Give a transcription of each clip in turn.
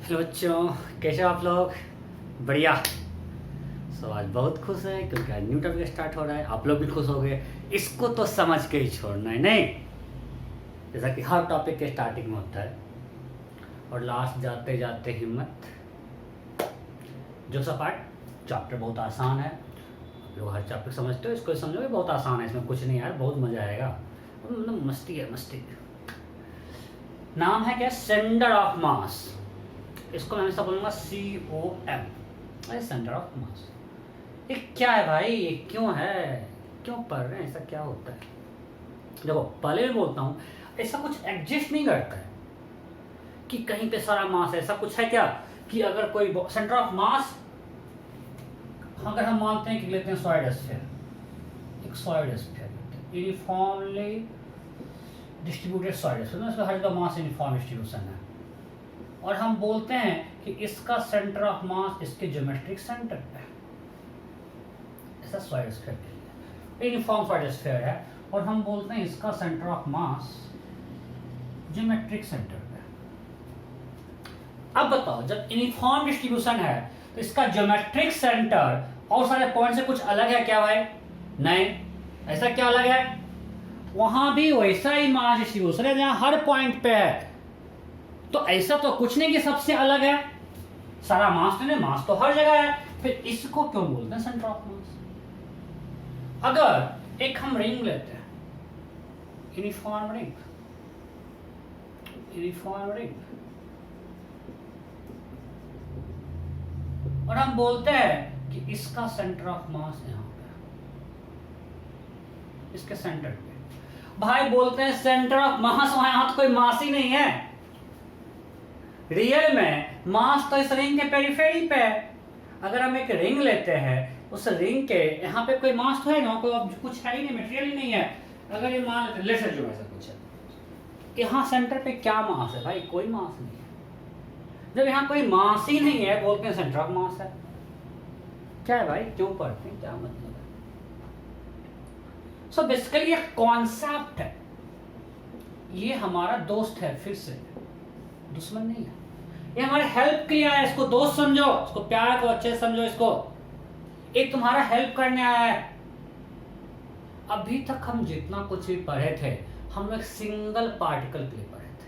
Hello बच्चों, कैसे हो आप लोग? बढ़िया। आज बहुत खुश है क्योंकि आज न्यू टॉपिक स्टार्ट हो रहा है। आप लोग भी खुश हो गए। इसको तो समझ के ही छोड़ना है, नहीं? जैसा कि हर टॉपिक के स्टार्टिंग में होता है और लास्ट जाते जाते हिम्मत। जो सा पार्ट चैप्टर बहुत आसान है, आप लोग हर चैप्टर समझते हो, इसको समझोगे बहुत आसान है, इसमें कुछ नहीं यार, बहुत मजा आएगा। मतलब मस्ती है, मस्ती। नाम है क्या? सेंटर ऑफ मास। इसको मैं हमेशा बोलूँगा COM, सेंटर ऑफ मास। ये क्या है भाई? ये क्यों है? क्यों पढ़ रहे हैं? ऐसा क्या होता है? देखो, पहले भी बोलता हूँ, ऐसा कुछ एग्जिस्ट नहीं करता है कि कहीं पे सारा मास है। ऐसा कुछ है क्या कि अगर कोई सेंटर ऑफ मास, अगर हम मानते हैं कि लेते हैं सॉलिड स्फीयर, एक solid sphere uniformly distributed solid sphere, उसका हर जगह मास यूनिफॉर्म डिस्ट्रीब्यूशन है, और हम बोलते हैं कि इसका सेंटर ऑफ मास इसके ज्योमेट्रिक सेंटर पे है। ऐसा सॉलिड स्फीयर के लिए यूनिफॉर्म सॉलिड स्फीयर है, और हम बोलते हैं इसका centre of mass geometric centre पे। अब बताओ, जब यूनिफॉर्म डिस्ट्रीब्यूशन है तो इसका ज्योमेट्रिक सेंटर और सारे पॉइंट से कुछ अलग है क्या भाई? नहीं। ऐसा क्या अलग है? वहां भी वैसा ही मास डिस्ट्रीब्यूशन है जहां हर पॉइंट पे है। तो ऐसा तो कुछ नहीं कि सबसे अलग है, सारा मास तो नहीं, मास तो हर जगह है। फिर इसको क्यों बोलते हैं सेंटर ऑफ मास? अगर एक हम रिंग लेते हैं, यूनिफॉर्म रिंग, और हम बोलते हैं कि इसका सेंटर ऑफ मास यहां पे, इसके सेंटर पे। भाई बोलते हैं सेंटर ऑफ मास, वहां यहां तो कोई मास ही नहीं है। रियल में मास तो इस रिंग के पेरिफेरी पे है। अगर हम एक रिंग लेते हैं, उस रिंग के यहाँ पे कोई मास तो है ना, कोई कुछ है ही नहीं, मटेरियल ही नहीं है। अगर ये मान लेते, लेट्स अज्यूम ऐसा कुछ है, यहाँ सेंटर पे क्या मास है भाई? कोई मास नहीं है। जब यहाँ कोई मास ही नहीं है, बोलते हैं सेंटर ऑफ मास है। क्या है भाई? क्यों पढ़ते हैं? क्या मतलब है? सो बेसिकली ये कॉन्सेप्ट है, ये हमारा दोस्त है, फिर से दुश्मन नहीं है। ये हमारे हेल्प के लिए आया है। इसको दोस्त समझो, इसको प्यार को अच्छे से समझो, इसको एक तुम्हारा हेल्प करने आया है। अभी तक हम जितना कुछ भी पढ़े थे, हम एक सिंगल पार्टिकल के लिए पढ़े थे।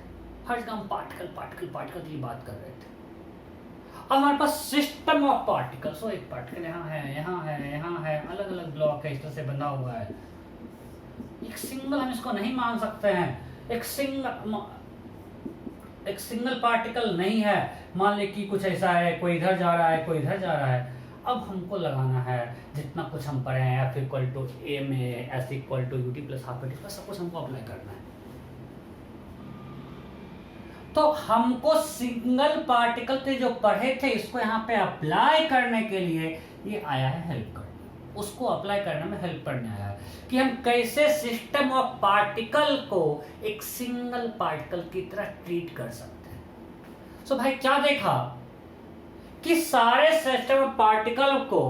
हर जगह हम पार्टिकल की बात कर रहे थे। अब हमारे पास सिस्टम ऑफ पार्टिकल्स, वो एक पार्टिकल यहाँ है, अलग अलग ब्लॉक है, इस तरह से बना हुआ है। एक सिंगल हम इसको नहीं मान सकते हैं। एक सिंगल पार्टिकल नहीं है। मान ले कि कुछ ऐसा है, कोई इधर जा रहा है, कोई इधर जा रहा है। अब हमको लगाना है जितना कुछ हम पढ़े हैं, F इक्वल टू ए में S equal to UT plus half AT, सब कुछ हमको अप्लाई करना है। तो हमको सिंगल पार्टिकल के जो पढ़े थे, इसको यहाँ पे अप्लाई करने के लिए ये आया है हेल्प करने, उसको अप्लाई करने में हेल्प करने आया है कि हम कैसे सिस्टम ऑफ पार्टिकल को एक सिंगल पार्टिकल की तरह ट्रीट कर सकते हैं। सो भाई क्या देखा कि सारे सिस्टम ऑफ पार्टिकल को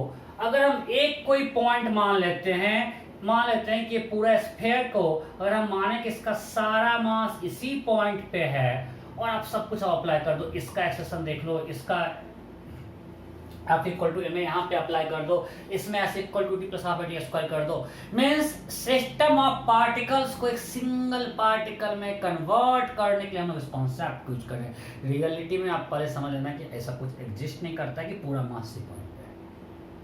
अगर हम एक कोई पॉइंट मान लेते हैं कि पूरा स्फीयर को अगर हम माने कि इसका सारा मास इसी पॉइंट पे है, और आप सब कुछ अप्लाई कर दो, इसका एक्सप्रेशन देख लो, इसका F इक्वल टू में यहाँ पे अप्लाई कर दो, इसमें S equal to T plus half AT square कर दो। मीन्स सिस्टम ऑफ पार्टिकल्स को एक सिंगल पार्टिकल में कन्वर्ट करने के लिए हम लोग इस कॉन्सेप्ट यूज करें। रियलिटी में आप पहले समझ लेना कि ऐसा कुछ एग्जिस्ट नहीं करता है कि पूरा मास इसी पॉइंट पे है।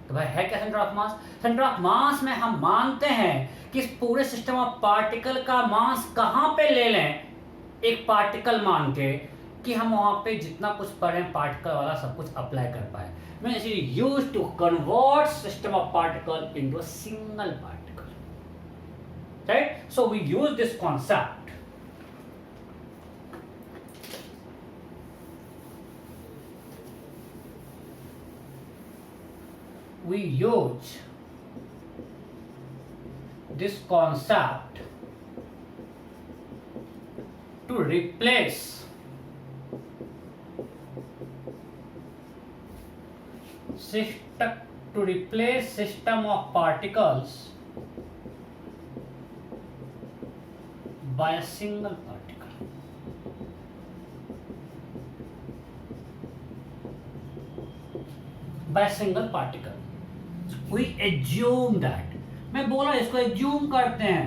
तो भाई है क्या centre of mass? Centre of मास में हम मानते हैं कि इस पूरे सिस्टम ऑफ पार्टिकल का मास कहाँ पे ले लें, एक पार्टिकल मान के, कि हम वहां पे जितना कुछ पढ़े पार्टिकल वाला सब कुछ अप्लाई कर पाए। Means it is used to convert system of particle into a single particle, right? So we use this concept. We use this concept to replace system of particles by a single particle. By single particle. We assume that, मैं बोला इसको assume करते हैं,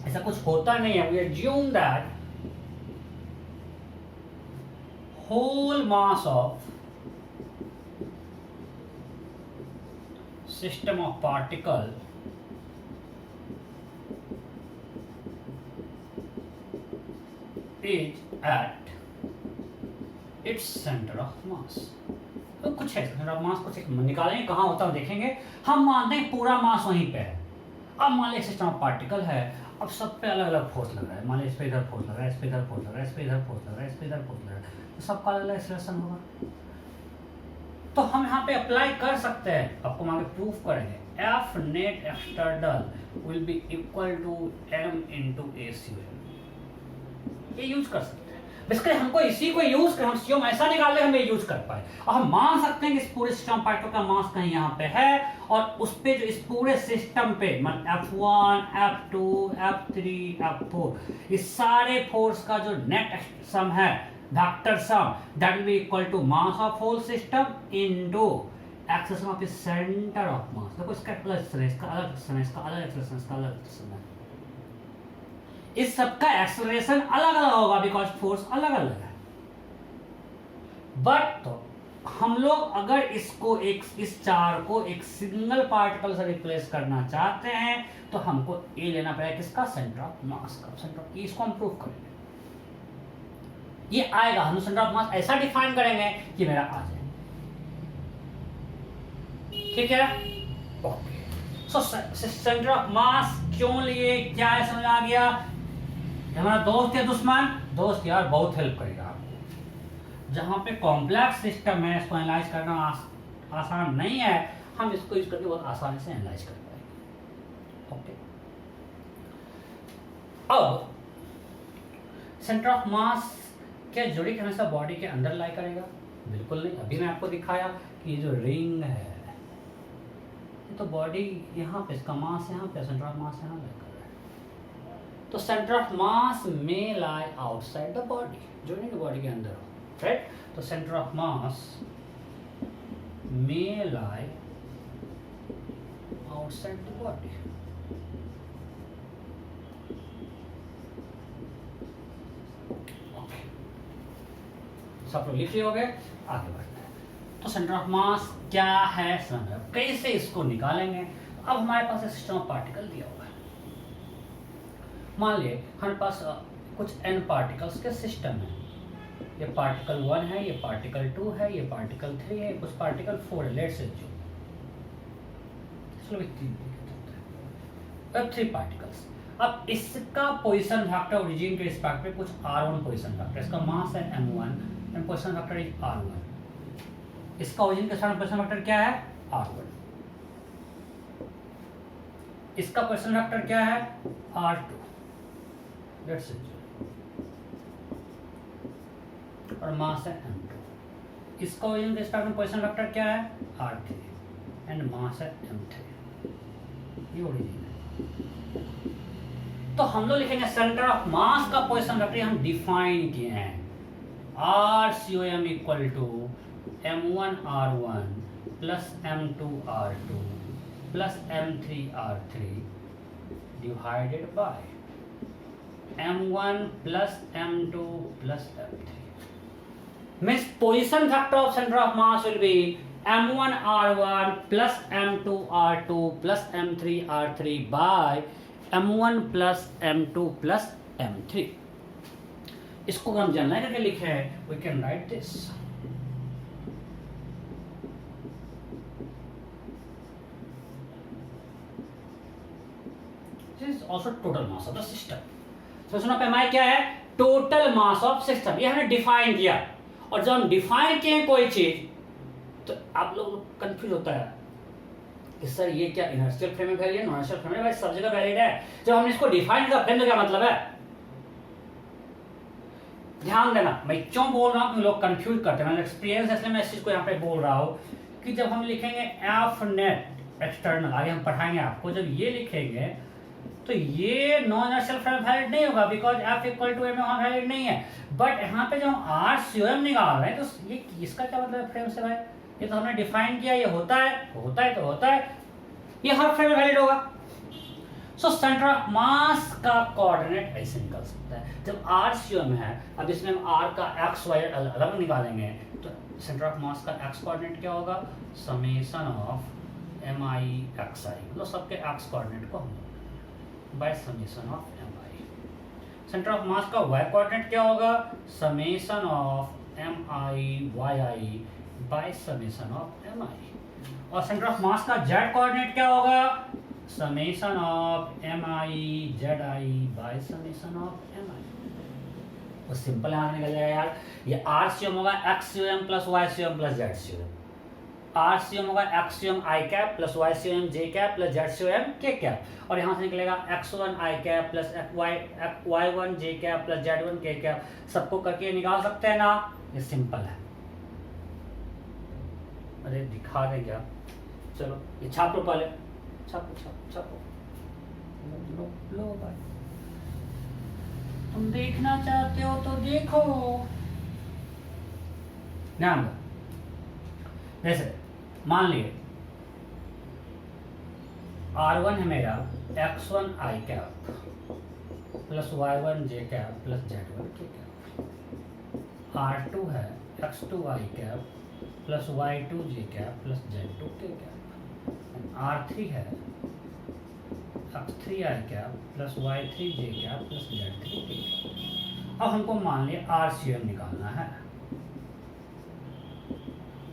ऐसा कुछ होता नहीं है। We assume that whole mass of system of particle is at its center of mass। तो कुछ है सेंटर ऑफ मास, कुछ निकालेंगे कहाँ होता है देखेंगे। हम मानते हैं पूरा मास वहीं पे है। अब मान लीजिए सिस्टम ऑफ पार्टिकल है, अब सब पे अलग अलग फोर्स लग रहा है। मान लीजिए इस पे इधर फोर्स लग रहा है, इस पे इधर फोर्स लग रहा है, इस पे इधर फोर्स लग रहा है, इस पे इधर फोर्स लग रहा है, तो सबका अलग अलग एक्सेलरेशन होगा। तो हम यहाँ पे अप्लाई कर सकते हैं, आपको हम आगे प्रूफ करेंगे। F net external will be equal to M into A C, ये यूज कर सकते हैं। बेसिकली हमको इसी को यूज कर, हम सीओम ऐसा निकाल ले हम ये यूज कर पाए। और हम मान सकते हैं कि इस पूरे सिस्टम पार्टिकल का मास कहीं यहाँ पे है, और उस पे जो इस पूरे सिस्टम पे F1, F2, F3, F4 इस सारे फोर्स का जो नेट सम है, vector sum, that will be equal to mass of whole system into acceleration of the centre of mass. देखो इसका अलग एक्सेलरेशन है, इसका अलग एक्सेलरेशन है, इसका अलग एक्सेलरेशन, इसका अलग एक्सेलरेशन है। इस सबका एक्सेलरेशन अलग अलग होगा बिकॉज फोर्स अलग अलग है। बट तो हम लोग अगर इसको इस चार को एक सिंगल पार्टिकल से रिप्लेस करना चाहते हैं तो हमको ए लेना पड़ेगा, किसका? सेंटर ऑफ मास का। सेंटर ऑफ, इसको हम प्रूव करेंगे, ये आएगा। हम सेंटर ऑफ मास ऐसा डिफाइन करेंगे कि मेरा आ जाए। ठीक है, ओके। सो सेंटर ऑफ मास क्यों लिए, क्या है, समझ आ गया? हमारा दोस्त या दुश्मन? दोस्त यार, बहुत हेल्प करेगा आपको। जहां पे कॉम्प्लेक्स सिस्टम है, इसको एनालाइज करना आसान नहीं है, हम इसको यूज करके बहुत आसानी से एनालाइज कर पाएंगे। ओके, अब सेंटर ऑफ मास क्या जरूरी कि हमेशा बॉडी के अंदर लाई करेगा? बिल्कुल नहीं। अभी मैं आपको दिखाया कि ये जो रिंग है, ये तो बॉडी यहाँ पे, इसका मास यहाँ पे, सेंटर ऑफ मास यहाँ लाई कर रहा है। तो सेंटर ऑफ मास में लाई आउटसाइड द बॉडी, जो नहीं बॉडी के अंदर हो, राइट? तो सेंटर ऑफ मास में लाई आउटसाइड द बॉडी। सब लोग लिख लिए हो गए, आगे बढ़ते हैं। तो सेंटर ऑफ मास क्या है, समझ, कैसे इसको निकालेंगे। अब हमारे पास एक सिस्टम ऑफ पार्टिकल दिया हुआ है। मान लिए हमारे पास कुछ n पार्टिकल्स के सिस्टम है। ये पार्टिकल 1 है, ये पार्टिकल 2 है, ये पार्टिकल 3 है, कुछ पार्टिकल 4 है। लेट्स अज्यूम अब 3 पार्टिकल्स। अब इसका पोजीशन वेक्टर ओरिजिन के रिस्पेक्ट में कुछ r1 पोजीशन वेक्टर, इसका मास है m1 and position vector is r1। इसका ओरिजिन के साथ पोजीशन वेक्टर क्या है? r1। इसका पोजीशन वेक्टर क्या है? r2। लेट्स और मास है m2। इसका ओरिजिन के साथ पोजीशन वेक्टर क्या है? r3 एंड मास है m3। ये ओरिजिन है। तो हम लोग लिखेंगे सेंटर ऑफ मास का पोजीशन वेक्टर हम डिफाइन किए हैं, RCOM equal to m1r1 plus m2r2 plus m3r3 divided by m1 plus m2 plus m3। Means position vector of centre of mass will be m1r1 plus m2r2 plus m3r3 by m1 plus m2 plus m3। इसको हम जानना करके लिखे हैं, we can write this. This is also total mass of the system. तो सुना पे हमारे क्या है? टोटल मास ऑफ सिस्टम, ये हमने डिफाइन किया। और जब हम डिफाइन किए कोई चीज तो आप लोग कंफ्यूज होता है कि सर ये क्या इनर्शियल फ्रेम में वैलिड है, नॉन इनर्शियल फ्रेम में वैलिड, सब जगह वैलिड है। जब हमने इसको डिफाइन किया फ्रेम का क्या मतलब है? ध्यान देना, मैं क्यों बोल रहा हूं कि लोग कंफ्यूज करते हैं। एक्सपीरियंस इसलिए मैं इस चीज को यहाँ पे बोल रहा हूं कि जब हम लिखेंगे एफ नेट एक्सटर्नल, आगे हम पढ़ाएंगे आपको, जब ये लिखेंगे तो ये नॉन इनर्शियल फ्रेम वैलिड नहीं होगा because F equal to M वहां वैलिड नहीं है। बट यहाँ पे जब हम RCOM निकाल रहे हैं तो ये इसका क्या मतलब है फ्रेम से भाई? ये तो हमने डिफाइन किया, ये होता है तो होता है, ये हर फ्रेम में वैलिड होगा। सो सेंटर ऑफ मास का कोऑर्डिनेट ऐसे निकल सकता है। जब आर सीओएम है, अब इसमें हम आर का एक्स वाई अलग निकालेंगे, तो सेंटर ऑफ मास का एक्स कोऑर्डिनेट क्या होगा, summation of M I X I, मतलब सबके एक्स कोऑर्डिनेट को हम by summation of M I. Centre of mass का वाई कोऑर्डिनेट क्या होगा, summation of M I Y I by summation of M I. और सेंटर ऑफ मास का Z coordinate क्या होगा, summation of M I Z I by summation of M I. वो simple यहाँ निकल जाएगा यार, ये आर सी एम होगा X C M plus Y C M plus Z C M, R C M होगा X C M I cap plus Y C M J cap plus Z C M K cap, और यहाँ से निकलेगा X one I cap plus Y one J cap plus Z one K cap. सबको करके निकाल सकते हैं ना, ये सिंपल है। अरे दिखा दे क्या, चलो ये छाप लो पहले, छापो लो भाई, तुम देखना चाहते हो तो देखो। ध्यान दो, जैसे मान लिए R1 है मेरा x1 आई कैप प्लस y1 जे कैप प्लस z1 के कैप, R2 है x2 आई कैप प्लस y2 जे कैप प्लस z2 के कैप, R3 है x3 आई कैप प्लस y3 जे कैप प्लस z3 के कैप। अब हमको मान लिया RCM निकालना है,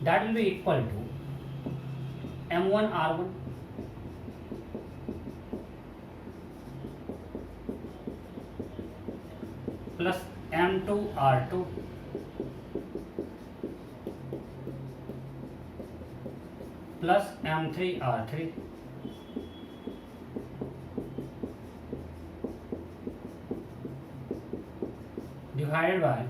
that will be equal to M1 R1 plus M2 R2 plus M3 R3 divided by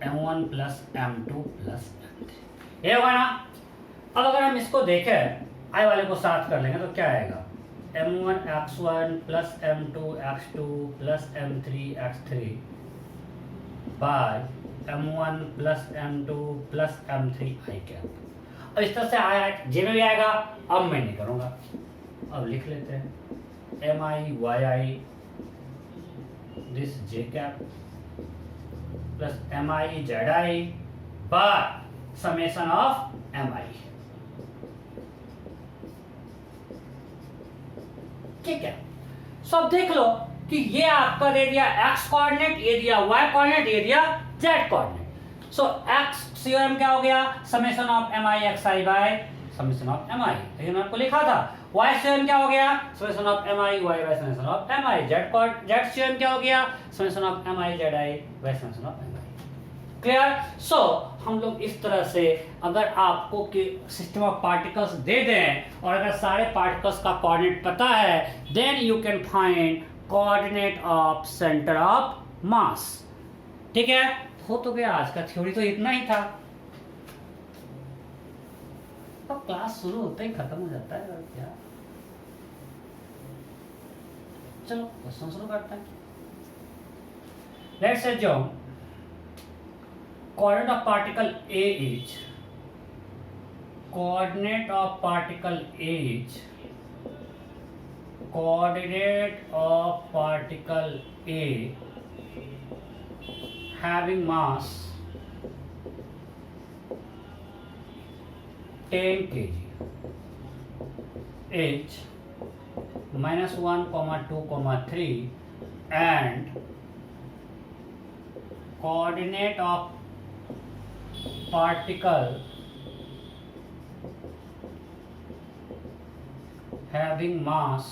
M1 plus M2 plus M3। ये होगा ना। अब अगर हम इसको देखें, आई वाले को साथ कर लेंगे तो क्या आएगा, M1 X1 plus M2 X2 plus M3 X3 by M1 plus M2 plus M3 I cap. अब इस तरह से आया, जे में भी आएगा, अब मैं नहीं करूँगा, अब लिख लेते हैं M I Y I this J cap plus M I Z I bye summation of M I। ठीक है, सो अब देख लो कि ये आपका दे दिया x कोऑर्डिनेट, ये दिया y कोऑर्डिनेट, ये दिया z coordinate. So x COM क्या हो गया, summation of M I X I by summation of M I, ये मैंने आपको लिखा था। y सीओएम क्या हो गया, summation of M I Y by summation of M I. z COM क्या हो गया, summation of M I Z I by summation of M I. Clear. So हम लोग इस तरह से, अगर आपको कि सिस्टम ऑफ पार्टिकल्स दे दें और अगर सारे पार्टिकल्स का कोऑर्डिनेट पता है, then you can find coordinate of centre of mass. ठीक है, हो तो गया, आज का थ्योरी तो इतना ही था। अब क्लास शुरू होते ही खत्म हो जाता है और क्या। चलो क्वेश्चन शुरू करते हैं। Let's assume coordinate of particle A is, coordinate of particle A is, coordinate of particle A having mass 10 kg is -1, 2, 3 and coordinate of particle having mass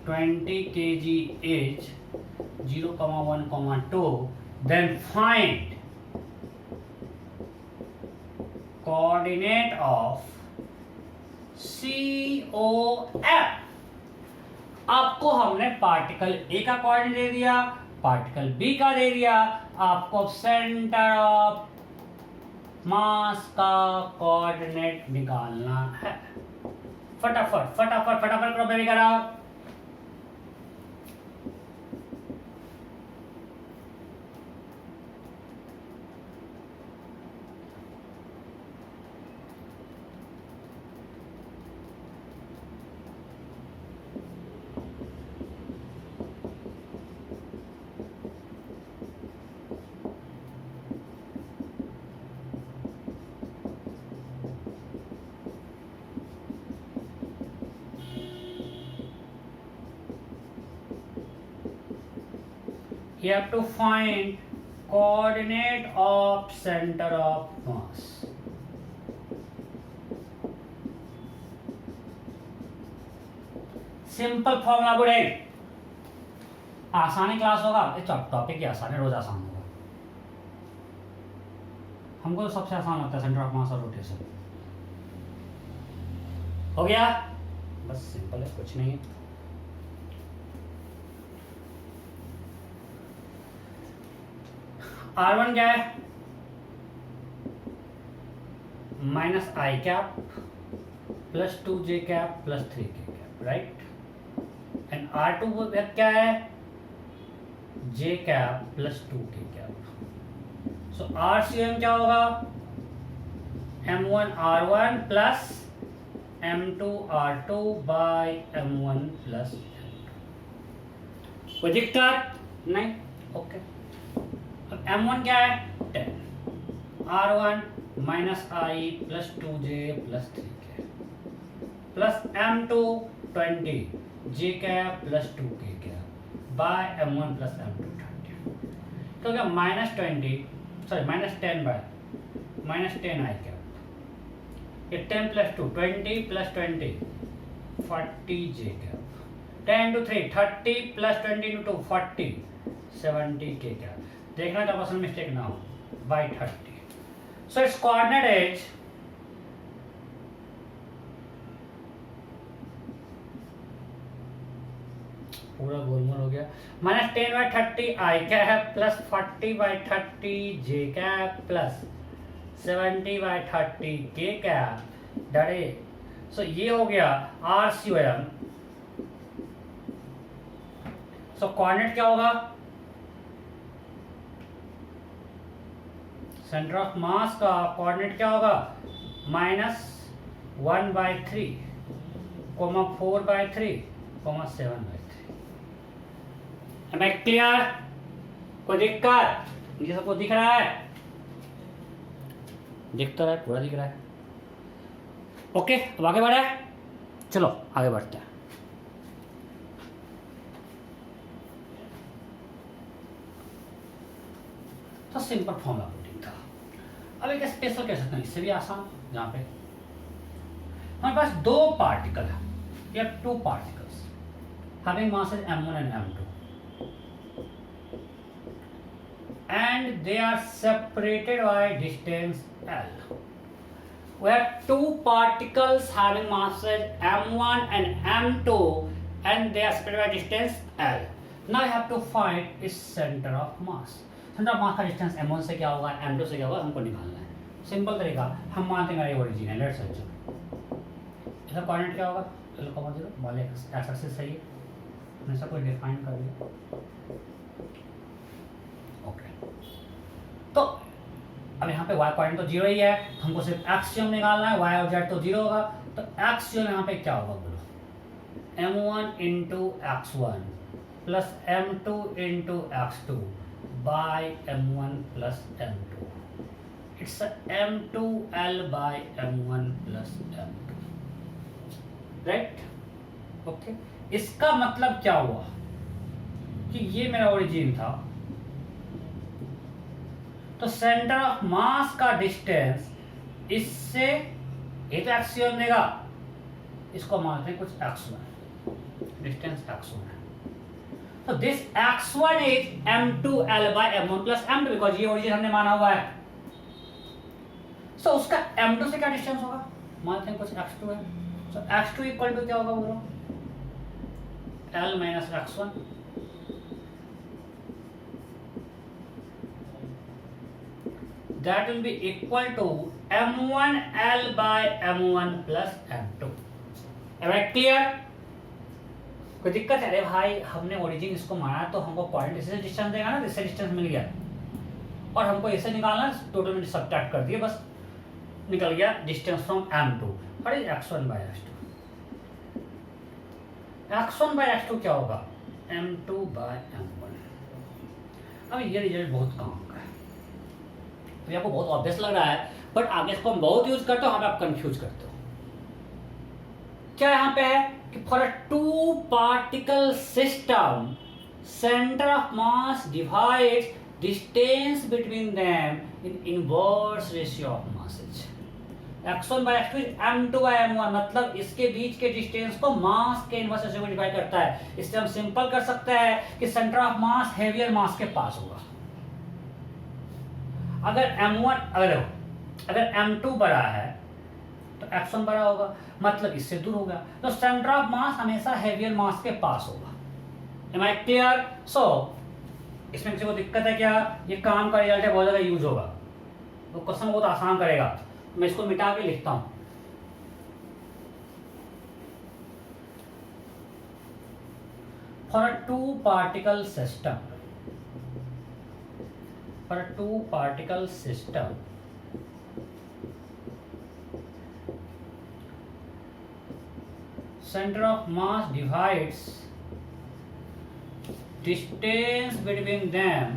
20 kg is 0, 1, 2, then find coordinate of COF। आपको हमने particle A का coordinate दे दिया, particle B का दे दिया, आपको centre of mass का coordinate निकालना है। फटाफट फटाफट फटाफट करो, बेबी कराओ। you have to find coordinate of center of mass. Simple formula बुढ़े, आसानी क्लास होगा, टॉपिक ही आसान है, रोज आसान होगा। हमको तो सबसे आसान लगता है सेंटर ऑफ मास और रोटेशन। हो गया, बस सिंपल है, कुछ नहीं है। R1 क्या है? Minus I cap plus 2j cap plus 3k cap, right. And R2 क्या है? j cap plus 2k cap. So RCM क्या होगा? M1 R1 plus M2 R2 by M1 plus M2। कोई दिक्कत नहीं? ओके। अब M1 क्या है? 10, R1 minus I plus 2j plus 3k plus M2 20, j cap plus 2k cap by M1 plus M2 30। तो क्या माइनस 10 बाय माइनस 10 आई cap, ये 10 plus 2 20 plus 20 40 j cap, 10 into 3 30 plus 20 into 2 40 70 k cap. देखना क्या person mistake ना हो, by 30। So it's coordinate is पूरा गोलमोल हो गया। Minus 10 by 30 I cap plus 40 by 30 J cap plus 70 by 30 के कैप डरे। सो ये हो गया RCM। सो कोऑर्डिनेट क्या होगा? सेंटर ऑफ मास का कोऑर्डिनेट क्या होगा? Minus 1 by 3, 4 by 3, 7 by 3। Am I clear? कोई दिक्कत? ये सबको दिख रहा है? दिख तो रहा है, पूरा दिख रहा है। ओके, अब आगे बढ़े, चलो आगे बढ़ते हैं। तो सिंपल फॉर्मूला पुटिंग था। अब एक स्पेशल कह सकते हैं, इससे भी आसान। यहाँ पे हमारे पास दो पार्टिकल है, या 2 particles having masses M1 and M2 and they are separated by distance L. We have 2 particles having masses M1 and M2 and they are separated by distance L. Now you have to find its center of mass. Center of mass का distance M1 से क्या होगा, M2 से क्या होगा, हमको निकालना है। सिंपल तरीका, हम मानते हैं ये ओरिजिन है, लेट्स सच। इसका कोऑर्डिनेट क्या होगा? L, 0 वाले एक्स एक्सिस सही है, हमने सब कुछ डिफाइन कर दिया। ओके, तो अब यहाँ पे y कोऑर्डिनेट तो 0 ही है, हमको सिर्फ एक्सियम निकालना है, y और z तो 0 होगा। तो एक्सियम यहाँ पे क्या होगा बोलो? M1 into x1 plus M2 into x2 by M1 plus M2. It's a M2L by M1 plus M2. Right? Okay. इसका मतलब क्या हुआ कि ये मेरा ओरिजिन था, तो सेंटर ऑफ मास का डिस्टेंस इससे ये तो एक्सियम देगा, इसको मानते हैं कुछ x1, डिस्टेंस x1 है। So this x1 is M2L by M1 plus M2 because ये ओरिजिन हमने माना हुआ है। So उसका M2 से क्या डिस्टेंस होगा? मानते हैं कुछ x2 है। So x2 इक्वल टू क्या होगा बोलो? L minus x1। That will be equal to M1L by M1 plus M2। Am I clear? कोई दिक्कत है? अरे भाई हमने ओरिजिन इसको माना तो हमको पॉइंट इससे डिस्टेंस देगा ना, इससे डिस्टेंस मिल गया और हमको इसे निकालना, टोटल में सब्ट्रैक्ट कर दिए, बस निकल गया डिस्टेंस फ्रॉम M2 और x1 by x2। x1 by x2 क्या होगा? M2 by M1। अब ये रिजल्ट बहुत काम का है, तो आपको बहुत ऑब्वियस लग रहा है, बट आगे इसको हम बहुत यूज करते हो, वहां पे आप कंफ्यूज करते हो। क्या यहाँ पे है कि for a 2 particle system centre of mass divides distance between them in inverse ratio of masses. x1 by x2 is m2 by m1, मतलब इसके बीच के डिस्टेंस को मास के इनवर्स रेशियो में डिवाइड करता है। इससे हम सिंपल कर सकते हैं कि सेंटर ऑफ मास हेवियर मास के पास होगा। अगर m2 बड़ा है तो x1 बड़ा होगा, मतलब इससे दूर होगा, तो सेंटर ऑफ मास हमेशा हेवियर मास के पास होगा। Am I clear? So इसमें किसी को दिक्कत है क्या? ये काम का रिजल्ट है, बहुत ज्यादा यूज होगा, तो क्वेश्चन बहुत आसान करेगा। मैं इसको मिटा के लिखता हूं। For a two particle system, center of mass divides distance between them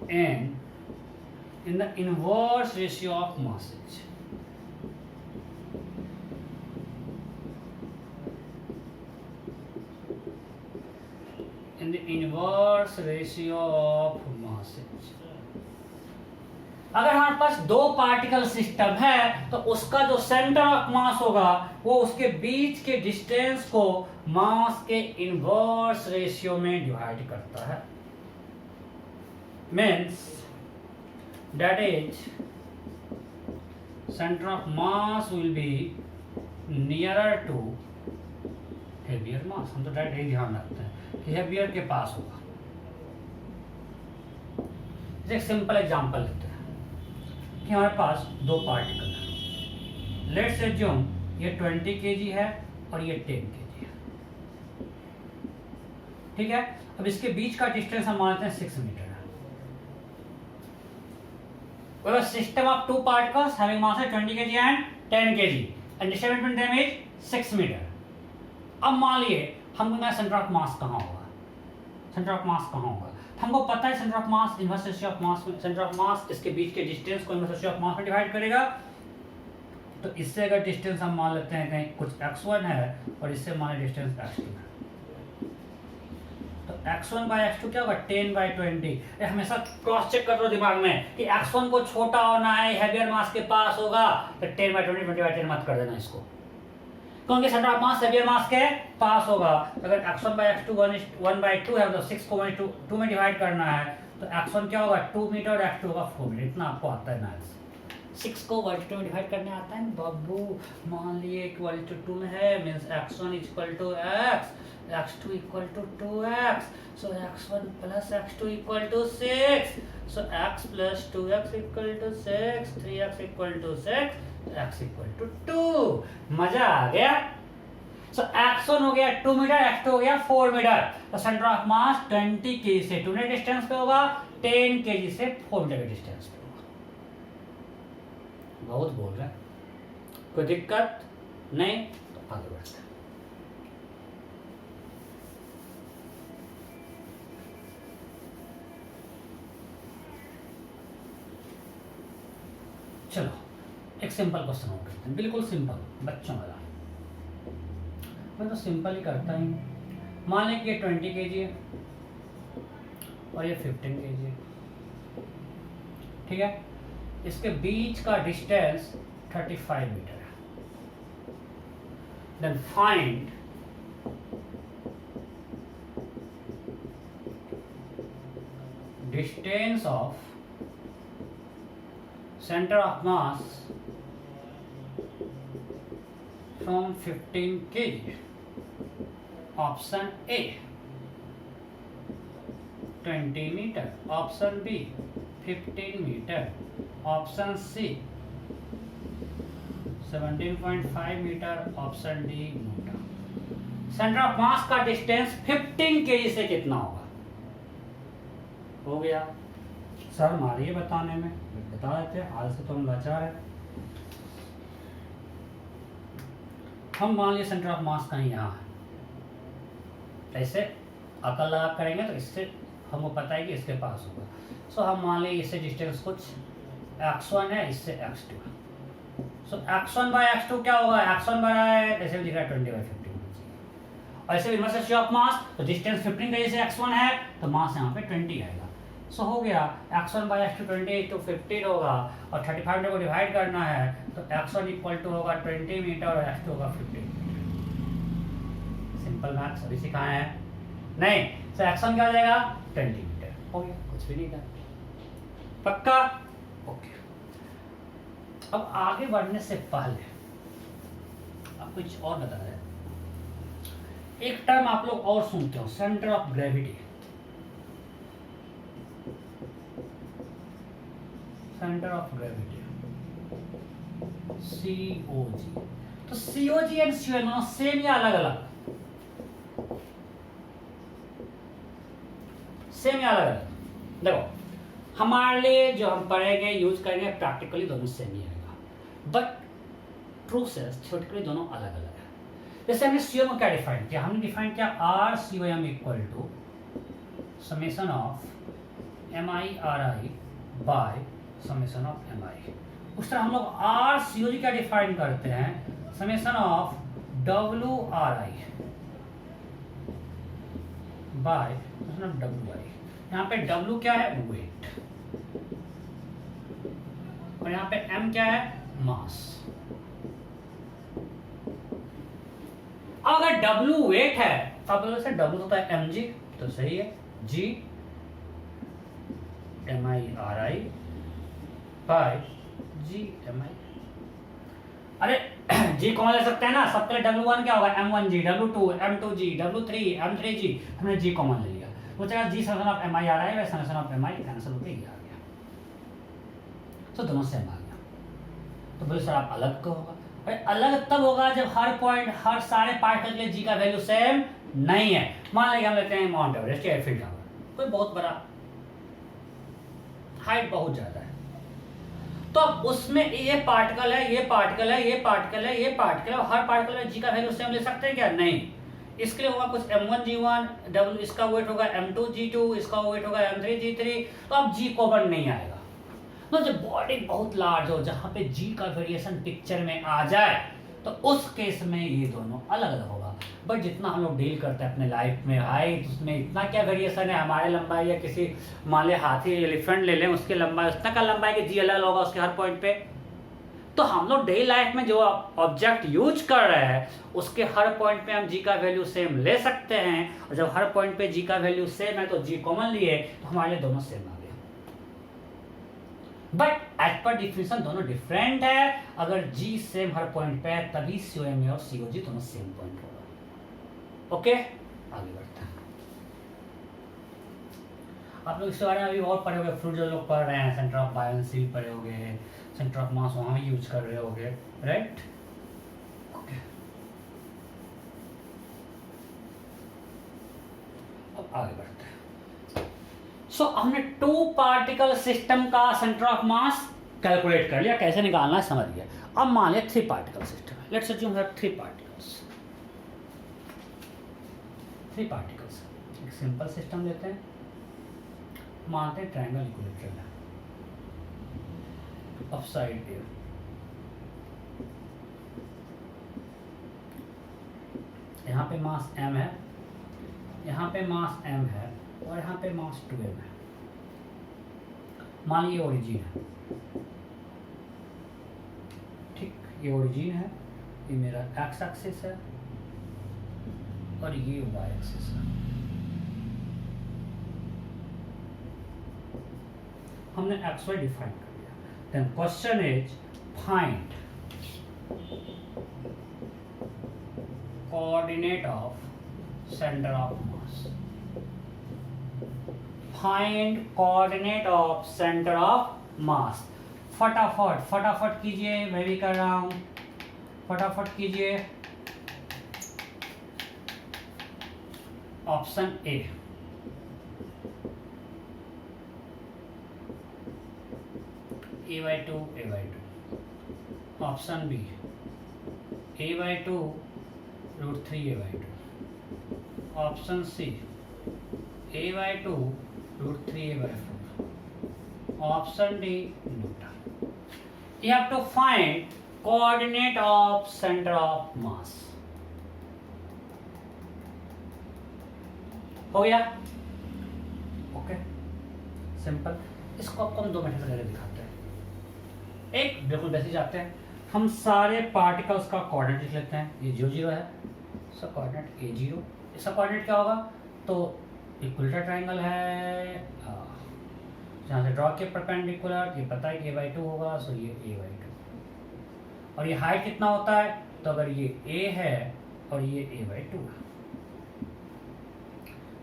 and in the inverse ratio of masses. In the inverse ratio of masses. अगर हमारे पास दो पार्टिकल सिस्टम है तो उसका जो सेंटर ऑफ मास होगा वो उसके बीच के डिस्टेंस को मास के इनवर्स रेशियो में डिवाइड करता है। Means that is center of mass will be nearer to heavier mass। हम तो डायरेक्ट यही ध्यान रखते हैं कि heavier के पास होगा। एक सिंपल एग्जांपल लेते हैं कि हमारे पास दो पार्टिकल है। लेट्स एज्यूम ये 20 kg है और ये 10 kg है, ठीक है। अब इसके बीच का डिस्टेंस हम मानते हैं 6 मीटर है। System of two particles having mass 20 kg and 10 kg and distance between them is 6 मीटर। अब मान लिए हमको सेंटर ऑफ मास कहाँ होगा, सेंटर ऑफ मास कहाँ होगा, हमको पता है centre of mass inverse ratio of mass में, सेंटर ऑफ मास इसके बीच के डिस्टेंस को इनवर्स रेशियो ऑफ मास में डिवाइड करेगा। तो इससे अगर डिस्टेंस हम मान लेते हैं कहीं कुछ x1 है और इससे मान डिस्टेंस x2 है, तो x1 by x2 क्या होगा 10 by 20। हमेशा क्रॉस चेक कर लो दिमाग में कि x1 को छोटा होना है, हेवियर मास के पास होगा, तो 10 by 20 20 by 10 मत कर देना इसको, क्योंकि सेंटर ऑफ मास हेवियर मास के पास होगा। अगर x1 by x2 1 by 2 है, मतलब 6 को 2 में डिवाइड करना है, तो x1 क्या होगा 2 मीटर और x2 होगा 4 मीटर। इतना आपको आता है मैथ्स, 6 को 2 में डिवाइड करने आता है बाबू। मान लिए इक्वल टू 2 में है, means x1 equal to x, x2 equal to 2x, so x1 plus x2 equal to 6, so x plus 2x equal to 6, 3x equal to 6, x equal to 2। मजा आ गया। so x1 हो गया 2 metre, x2 हो गया 4 metre. तो centre of mass 20 kg से 2 metre distance पे होगा, 10 kg से 4 मीटर के डिस्टेंस पे होगा। बहुत बोल रहा है, कोई दिक्कत नहीं, तो आगे बढ़ते हैं। चलो एक सिंपल क्वेश्चन और करते हैं, बिल्कुल सिंपल, बच्चों वाला। मैं तो सिंपल ही करता ही। मान लें कि ये 20 kg है और ये 15 kg है, ठीक है। इसके बीच का डिस्टेंस 35 मीटर है। Then find distance of center of mass from 15 kg। Option A 20 meter, option B 15 meter, option C 17.5 मीटर, option D metre. Centre of mass का डिस्टेंस 15 kg से कितना होगा? हो गया सर, मारिए बताने में, बता देते हैं, हाल से तो हम लाचार है। हम मान लिया सेंटर ऑफ मास कहीं यहाँ है, ऐसे अकल लगा करेंगे तो इससे हमको पता है कि इसके पास होगा। सो हम मान लिया इससे डिस्टेंस कुछ x1 है, इससे x2 है। सो x1 बाय x2 क्या होगा, x1 बाय ऐसे भी दिख रहा है 20/15 और ऐसे भी इनवर्स रेशियो ऑफ मास, तो डिस्टेंस 15 का जैसे x1 है तो मास यहाँ पे 20 आएगा। सो हो गया x1 बाय x2 20 तो 15 होगा और 35 को डिवाइड करना है तो x1 इक्वल टू होगा 20 मीटर और x2 होगा 15 मीटर। सिंपल मैथ्स अभी सिखाए हैं नहीं, तो x1 क्या हो जाएगा 20 मीटर, हो गया, कुछ भी नहीं था, पक्का ओके। अब आगे बढ़ने से पहले अब कुछ और बता रहे हैं, एक टर्म आप लोग और सुनते हो, centre of gravity. Centre of gravity COG। तो COG एंड COM सेम या अलग अलग? सेम या अलग अलग? देखो हमारे लिए जो हम पढ़ेंगे यूज करेंगे प्रैक्टिकली दोनों सेम ही आएगा, बट ट्रू से थ्योरेटिकली दोनों अलग अलग है। जैसे हमने COM को क्या डिफाइन किया, हमने डिफाइन किया RCOM equal to summation of MIRI by summation of MI। उस तरह हम लोग RCOG क्या डिफाइन करते हैं, summation of WRI bye summation of WI। यहाँ पे W क्या है, वेट, और यहाँ पे M क्या है, मास। अगर W वेट है तो आप लोग से W होता है mg, तो सही है, G MIRI बाय GMI। अरे G कौन ले सकते हैं ना, सब पहले W1 क्या होगा, M1G, W2 M2G, W3 M3G, हमने G कॉमन ले लिया, वो चला G summation of MIRI by summation of MI, cancel होके ये आ गया, तो दोनों सेम आ गया। तो बोले सर आप अलग क्यों होगा, अरे अलग तब होगा जब हर पॉइंट हर सारे पार्टिकल के लिए G का वैल्यू सेम नहीं है। मान लीजिए हम लेते हैं माउंट एवरेस्ट या एफिल टावर, कोई बहुत बड़ा हाइट बहुत ज्यादा है, तो अब उसमें ये पार्टिकल है, ये पार्टिकल है, ये पार्टिकल है, ये पार्टिकल है, हर पार्टिकल में G का वैल्यू सेम ले सकते हैं क्या, नहीं। इसके लिए होगा कुछ M1G1, W इसका वेट होगा M2G2, इसका वेट होगा M3G3, तो अब G कॉमन नहीं आएगा। तो जब बॉडी बहुत लार्ज हो जहां पे G का वेरिएशन पिक्चर में आ जाए तो उस केस में ये दोनों अलग अलग होगा। बट जितना हम लोग डील करते हैं अपने लाइफ में भाई, उसमें इतना क्या वेरिएशन है, हमारे लंबाई या किसी मान लिया हाथी एलिफेंट ले लें, उसकी लंबाई उतना का लंबाई कि G अलग होगा उसके हर पॉइंट पे। तो हम लोग डेली लाइफ में जो ऑब्जेक्ट यूज कर रहे हैं उसके हर पॉइंट पे हम G का वैल्यू सेम ले सकते हैं, और जब हर पॉइंट पे G का वैल्यू सेम है तो G कॉमन लिए तो हमारे लिए दोनों सेम आ गए। बट एज पर डिफिनेशन दोनों डिफरेंट है, अगर G सेम हर पॉइंट पे है तभी COM और COG दोनों सेम पॉइंट होगा। ओके, आगे बढ़ते हैं। आप लोग इसके बारे में अभी और पढ़े होंगे, फ्लूइड जो लोग पढ़ रहे हैं, सेंटर ऑफ बायोन्सी पढ़े होंगे, सेंटर ऑफ मास वहां भी यूज कर रहे होंगे, राइट। ओके, अब आगे बढ़ते हैं। सो हमने टू पार्टिकल सिस्टम का सेंटर ऑफ मास कैलकुलेट कर लिया, कैसे निकालना है समझ गया। अब मान लिया थ्री पार्टिकल सिस्टम है, let's assume have three particles. Three particles, एक सिंपल सिस्टम लेते हैं, मानते हैं ट्रायंगल इक्विलेटरल है, अपसाइड ए, यहाँ पे मास m है, यहाँ पे मास m है और यहाँ पे मास 2m है। मान लीजिए ओरिजिन है, ठीक, ये ओरिजिन है, ये मेरा x एक्सिस है और ये y एक्सिस है। हमने xy डिफाइन कर लिया। Then question is find coordinate of centre of mass. Find coordinate of centre of mass. फटाफट फटाफट कीजिए, मैं भी कर रहा हूं, फटाफट कीजिए। Option A, a/2 a/2। Option B, a/2 √3 a/2। Option C, a/2 √3 a/4। Option D, newton. You have to find coordinate of centre of mass. हो गया? Okay, simple. इसको आपको हम 2 मेथड से दिखाते हैं। एक बिल्कुल वैसे जाते हैं, हम सारे पार्टिकल्स का कोऑर्डिनेट लिख लेते हैं। ये जो 0 है इसका कोऑर्डिनेट A0, इसका कोऑर्डिनेट क्या होगा? तो इक्विलेटरल ट्रायंगल है, जहाँ से ड्रॉ के परपेंडिकुलर, ये पता है कि A/2 होगा, सो ये A/2। और ये हाइट कितना होता है? तो अगर ये A है और ये A/2 है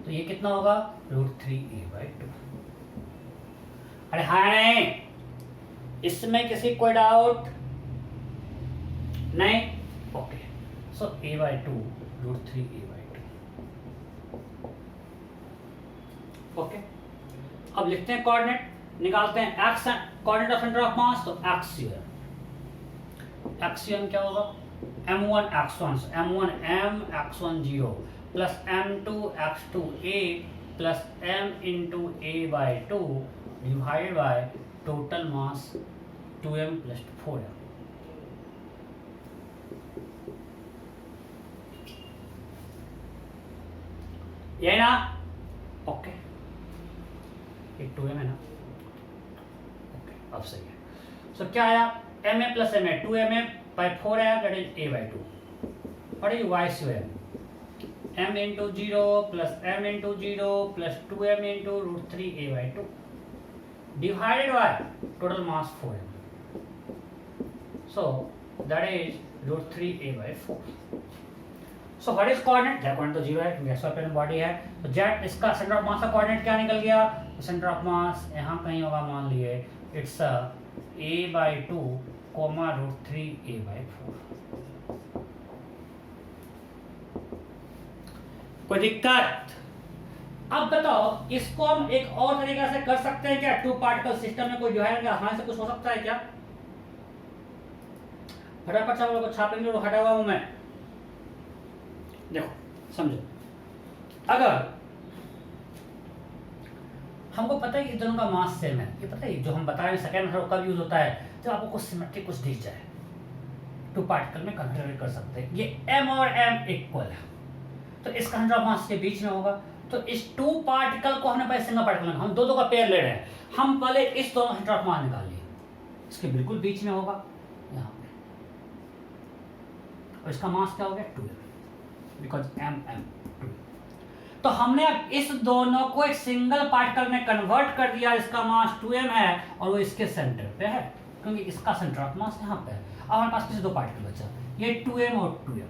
तो ये कितना होगा? √3A/2। अरे हाँ नहीं, इसमें किसी कोई डाउट नहीं? ओके, सो A/2 √3A/2। ओके, अब लिखते हैं कोऑर्डिनेट, निकालते हैं x coordinate of centre of मास। तो एक्सियम क्या होगा? m1 x1, m1 m x1 0 plus m2 x2 a plus m into A/2 divided by total mass 2m plus 4m। ये ना? ओके, ये 2m है ना? ओके, अब सही है। सो क्या आया? ma plus ma 2ma by 4 आया, that is A/2। what is y square? m into 0 plus m into 0 plus 2m into √3A/2 divided by total mass 4m, so that is √3A/4। so what is coordinate? that coordinate तो 0 है क्योंकि x Y plane body है। तो jet इसका centre of mass का coordinate क्या निकल गया? सेंटर ऑफ मास यहाँ कहीं होगा, मान लिए इट्स A/2 कोमा √3A/4। कोई दिक्कत? अब बताओ, इसको हम एक और तरीका से कर सकते हैं क्या? 2 पार्टिकल सिस्टम में कोई जो है आसानी से कुछ हो सकता है क्या? फटाफट सब लोगों को छापेंगे और हटा हुआ हूं मैं। देखो समझो, अगर हमको पता है कि दोनों का मास सेम है, ये पता है जो हम बता रहे हैं सेकंड मेथड कब यूज होता है? जब आपको कुछ सिमेट्रिक कुछ दिख जाए, 2 पार्टिकल में कन्वर्ट कर सकते हैं। ये m और m इक्वल है तो इसका सेंटर ऑफ मास के बीच में होगा। तो इस 2 पार्टिकल को हमने पहले सिंगल पार्टिकल में, हम दो का पेयर ले रहे हैं, हम पहले इस दोनों सेंटर ऑफ मास निकाल लिए, इसके बिल्कुल बीच में होगा यहाँ पे, और इसका मास क्या हो गया? 2m, because m 2। तो हमने अब इस दोनों को एक सिंगल पार्टिकल में कन्वर्ट कर दिया, इसका मास 2m है और वो इसके सेंटर पे है क्योंकि इसका सेंटर ऑफ मास यहाँ पे है। अब हमारे पास फिर से 2 पार्टिकल बचा, ये 2m और 2m।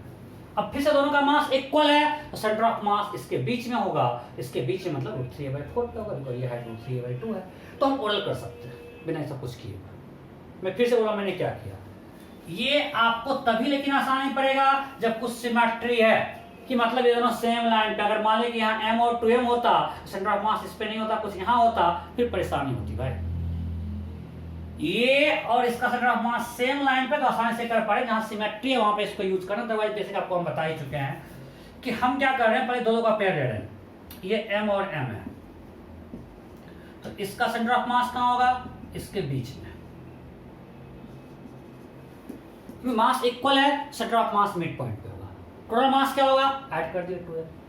अब फिर से दोनों का मास इक्वल है तो सेंटर ऑफ मास इसके बीच में होगा, इसके बीच में मतलब √3A/4 पे होगा, ये हाइट √3A/2 है। तो हम ओरल कर सकते हैं बिना ऐसा कुछ किए। मैं फिर से बोला मैंने क्या किया, ये आपको तभी लेकिन आसान नहीं पड़ेगा जब कुछ सिमेट्री है, कि मतलब ये दोनों सेम लाइन पे, अगर मान लें कि यहाँ m और 2m होता, सेंटर ऑफ मास इस पे नहीं होता, कुछ यहाँ होता, फिर परेशानी होती भाई। ये और इसका centre of mass same line पे तो आसानी से कर पाए, जहां सिमेट्री है वहां पे इसको यूज करना। अदरवाइज बेसिक आपको हम बता ही चुके हैं कि हम क्या कर रहे हैं, पहले दो का पेयर ले रहे हैं, ये m और m है, तो इसका सेंटर ऑफ मास कहां होगा? इसके बीच में। मास इक्वल है, centre of mass mid point पे होगा, टोटल मास क्या होगा? ऐड कर दिए 2m।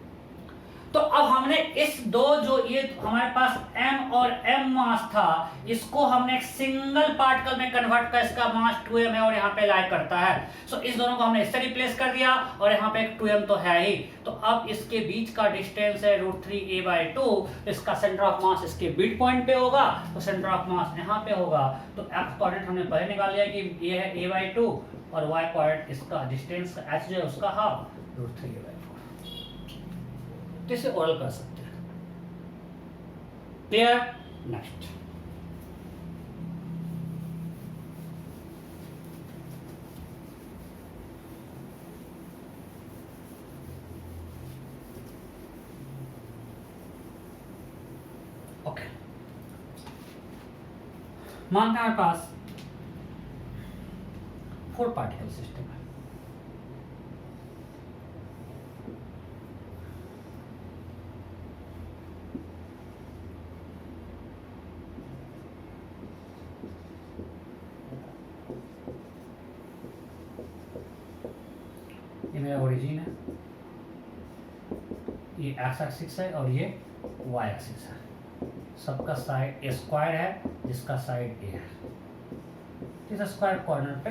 तो अब हमने इस दो जो ये हमारे पास m और m मास था, इसको हमने एक सिंगल पार्टिकल में कन्वर्ट कर, इसका मास 2m है और यहाँ पे लाई करता है। सो इस दोनों को हमने इससे रिप्लेस कर दिया और यहाँ पे एक 2m तो है ही। तो अब इसके बीच का डिस्टेंस है √3A/2, इसका सेंटर ऑफ मास इसके मिड पॉइंट पे होगा, तो सेंटर ऑफ मास यहाँ पे होगा। तो x कोऑर्डिनेट हमने पहले निकाल लिया कि ये है A/2 और y कोऑर्डिनेट इसका डिस्टेंस h जो है उसका हाफ √3A/4। इसे ओरल कर सकते हैं। क्लियर? नेक्स्ट, ओके, मानते हैं हमारे पास 4 पार्टिकल सिस्टम है। मेरा ओरिजिन है, ये एक्स एक्सिस है और ये वाई एक्सिस है। सबका साइड ए स्क्वायर है जिसका साइड ए है। इस स्क्वायर कॉर्नर पे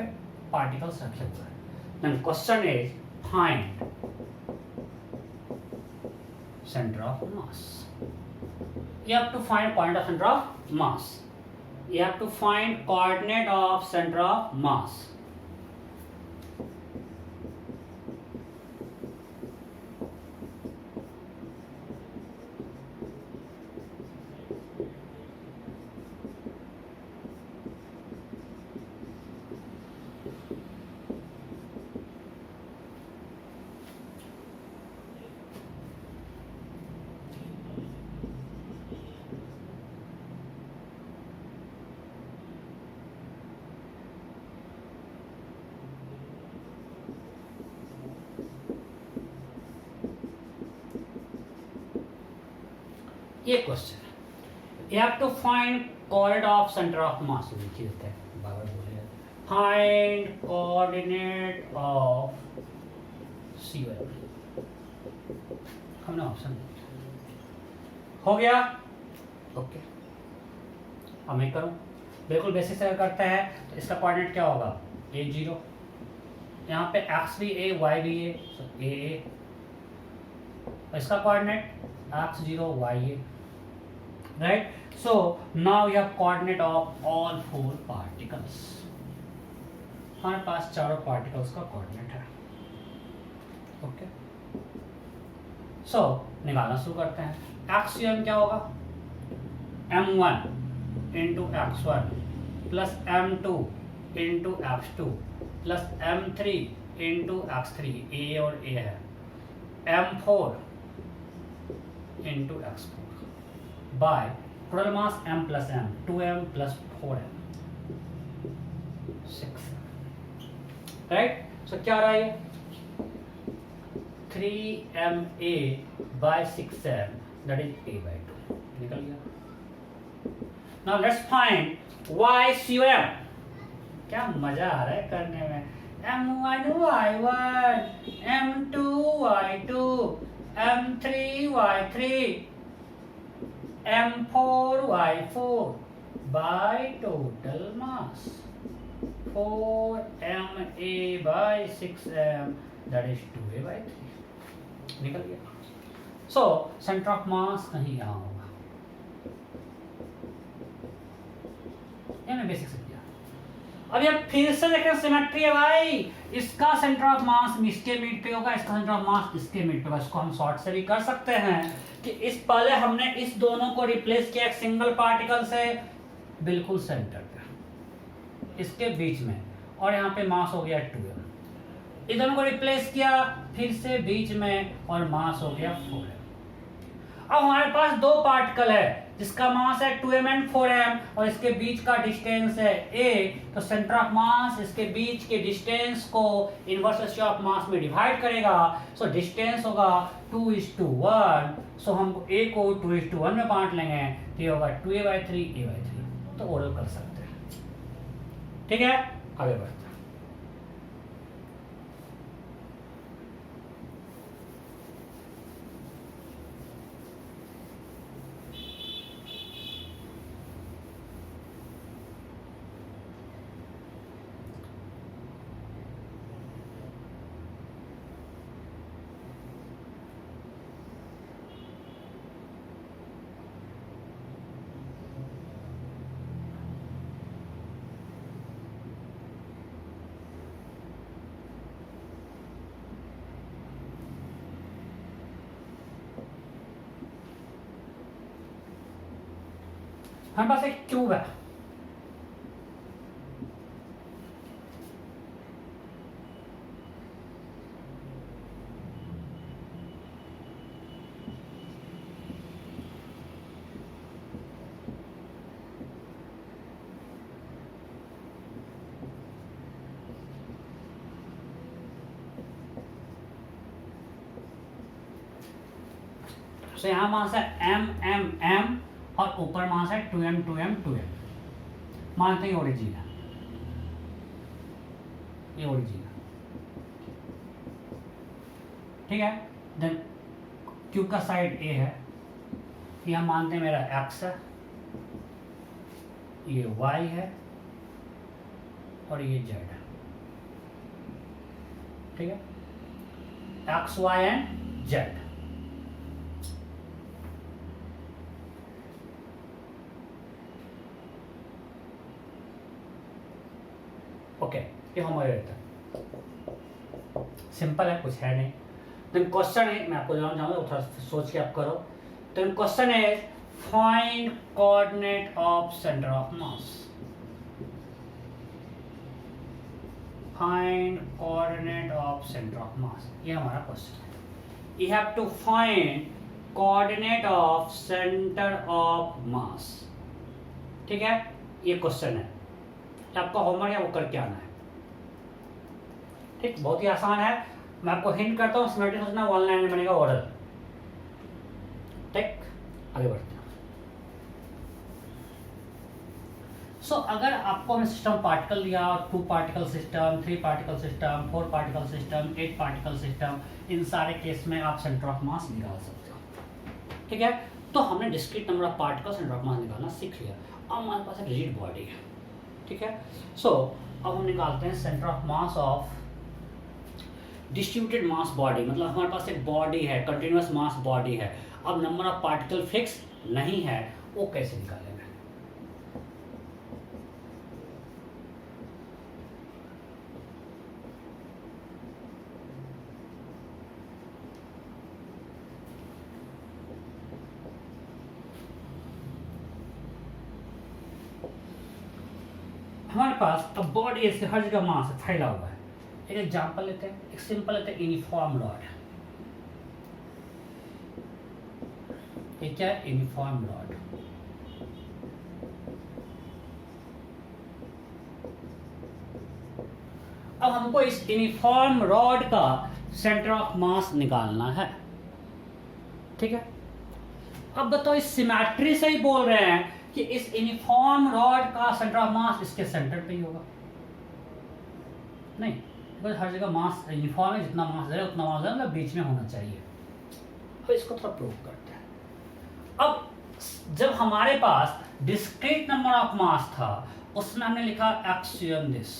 पार्टिकल्स रखे हुए हैं। Then question is find centre of mass. You have to find point of center of mass. You have to find coordinate of center of mass. ये question है। You have to find coordinate of centre of mass. लिखिए देते हैं, बार-बार बोले जाते हैं। Find coordinate of C1। हमने ऑप्शन हो गया। ओके, अब मैं करूं, बिल्कुल बेसिक से करते हैं। तो इसका कोऑर्डिनेट क्या होगा? A0। यहाँ पे x भी a, y भी a, so a। इसका coordinate x0, y a। Right? So now you have coordinate of all 4 particles. हमारे पास चारों पार्टिकल्स का कोऑर्डिनेट है। ओके, सो निकालना शुरू करते हैं। एक्सियम क्या होगा? m1 into x1 plus m2 into x2 plus m3 into x3, a और a है, m4 into x4 by total mass m plus m, 2m plus 4m, 6। Right? So क्या रहा है? 3ma by 6m, that is a by 2। निकल गया। Now let's find YCM। क्या मजा आ रहा है करने में। m1 y1, m2 y2, m3 y3, m4 y4 by total mass 4ma by 6m, that is 2a by 3। निकल गया। सो सेंटर ऑफ मास कहीं यहाँ होगा। ये मैंने बेसिक से किया। अब ये फिर से देखें, सिमेट्री है भाई। इसका सेंटर ऑफ मास इसके मिड पे होगा, इसका सेंटर ऑफ मास इसके मिड पे होगा। इसको हम शॉर्ट से भी कर सकते हैं कि इस पहले हमने इस दोनों को रिप्लेस किया एक सिंगल पार्टिकल से, बिल्कुल सेंटर पे इसके बीच में, और यहाँ पे मास हो गया 2m। इन दोनों को रिप्लेस किया फिर से बीच में और मास हो गया 4m। अब हमारे पास दो पार्टिकल है जिसका मास है 2m एंड 4m और इसके बीच का डिस्टेंस है a। तो सेंटर ऑफ मास इसके बीच के डिस्टेंस को इनवर्स रेशियो ऑफ मास में डिवाइड करेगा। सो डिस्टेंस होगा 2:1। सो हम a को 2:1 में बांट लेंगे, तो ये होगा 2a by 3 a by 3। तो ओरल कर सकते हैं। ठीक है, आगे बढ़ते हैं। हमारे पास एक क्यूब है, तो यहाँ मास है m और ऊपर मास है 2m। मानते हैं ओरिजिन है, ये ओरिजिन है। ठीक है। देन क्यू का साइड ए है, ये हम मानते हैं मेरा एक्स है, ये वाई है और ये जेड है, ठीक है, X Y and Z. Okay, ये हमारे रहता है, सिंपल है, कुछ है नहीं। देन क्वेश्चन है, मैं आपको जानना चाहूंगा, थोड़ा सोच के आप करो। देन क्वेश्चन है find coordinate of centre of mass. Find coordinate of centre of mass, ये हमारा क्वेश्चन है। You have to find coordinate of centre of mass, ठीक है, ये क्वेश्चन है, आपका होमवर्क है वो करके आना है, ठीक, बहुत ही आसान है। मैं आपको हिंट करता हूँ, स्मृति सोचना, वन लाइन में बनेगा ऑर्डर, ठीक, आगे बढ़ते हैं। सो अगर आपको हमने सिस्टम पार्टिकल दिया, 2 particle system, 3 particle system, 4 particle system, 8 particle system, इन सारे केस में आप सेंटर ऑफ मास निकाल सकते हो, ठीक है। तो हमने discrete number of particle centre of मास निकालना सीख लिया। अब हमारे पास एक रिजिड बॉडी है, ठीक है। सो अब हम निकालते हैं centre of mass of distributed mass body, मतलब हमारे पास एक बॉडी है, कंटिन्यूअस मास बॉडी है। अब नंबर ऑफ पार्टिकल फिक्स नहीं है, वो कैसे निकालेंगे? हमारे पास अब बॉडी ऐसे हर जगह मास फैला हुआ है। एक एग्जांपल लेते हैं, एक सिंपल लेते हैं, यूनिफॉर्म रॉड। ये क्या है? Uniform rod. अब हमको इस यूनिफॉर्म रॉड का सेंटर ऑफ मास निकालना है, ठीक है। अब बताओ, इस सिमेट्री से ही बोल रहे हैं कि इस यूनिफॉर्म रॉड का सेंटर ऑफ मास इसके सेंटर पे ही होगा, नहीं, बिकॉज हर जगह मास यूनिफॉर्म है, जितना मास है उतना मास है, मतलब बीच में होना चाहिए। तो इसको थोड़ा प्रूव करते हैं। अब जब हमारे पास डिस्क्रीट नंबर ऑफ मास था, उसमें हमने लिखा एक्सियम दिस,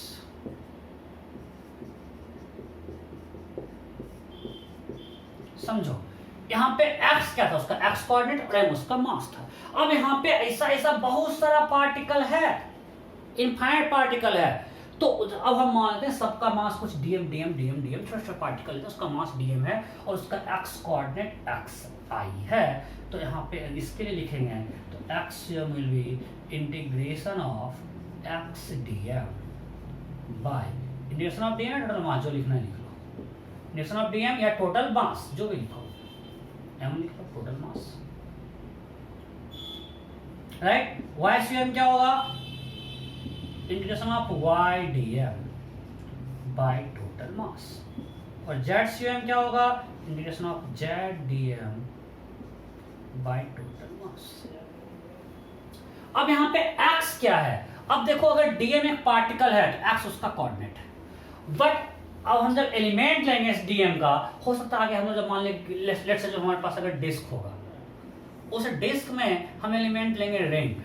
समझो, यहाँ पे x क्या था, उसका x कोऑर्डिनेट और m उसका मास था। अब यहाँ पे ऐसा ऐसा बहुत सारा पार्टिकल है, इनफाइनाइट पार्टिकल है, तो अब हम मानते हैं सबका मास कुछ dm dm dm dm छोटे छोटे पार्टिकल है, उसका मास dm है और उसका x कोऑर्डिनेट xi है। तो यहाँ पे इसके लिए लिखेंगे तो x will be integration of x dm bye integration of dm total mass, जो लिखना है लिख लो, इंटीग्रेशन ऑफ dm या टोटल मास जो भी लिखो, m लिख लो, टोटल मास, राइट। y क्या होगा? Integration of y dm bye total मास, और z क्या होगा? Integration of z dm bye total मास। अब यहाँ पे x क्या है? अब देखो, अगर dm एक पार्टिकल है तो x उसका कोऑर्डिनेट है, बट अब हम जब एलिमेंट लेंगे इस dm का, हो सकता है आगे हम लोग जब मान लें लेट्स से जो हमारे पास अगर डिस्क होगा, उस डिस्क में हम एलिमेंट लेंगे रिंग,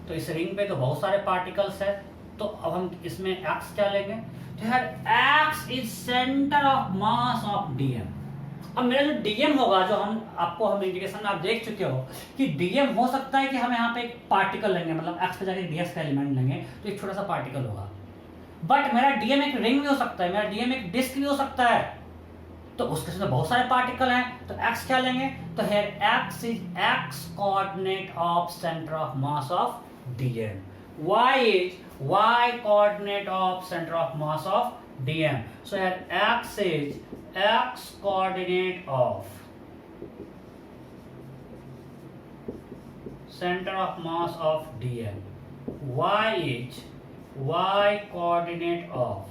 तो इस रिंग पे तो बहुत सारे पार्टिकल्स है, तो अब हम इसमें x क्या लेंगे? तो यार x is centre of mass of dm। अब मेरा जो dm होगा, जो हम इंटीग्रेशन में आप देख चुके हो कि dm हो सकता है कि हम यहाँ पे एक पार्टिकल लेंगे, मतलब x पे जाके ds का एलिमेंट लेंगे तो एक छोटा सा पार्टिकल होगा, बट मेरा dm एक रिंग भी हो सकता है, मेरा dm एक डिस्क भी हो सकता है, तो उसके साथ बहुत सारे पार्टिकल हैं, तो x क्या लेंगे? तो here x is x coordinate of center of mass of dm, y is y coordinate of center of mass of dm, so here x is x coordinate of center of mass of dm, y is y coordinate of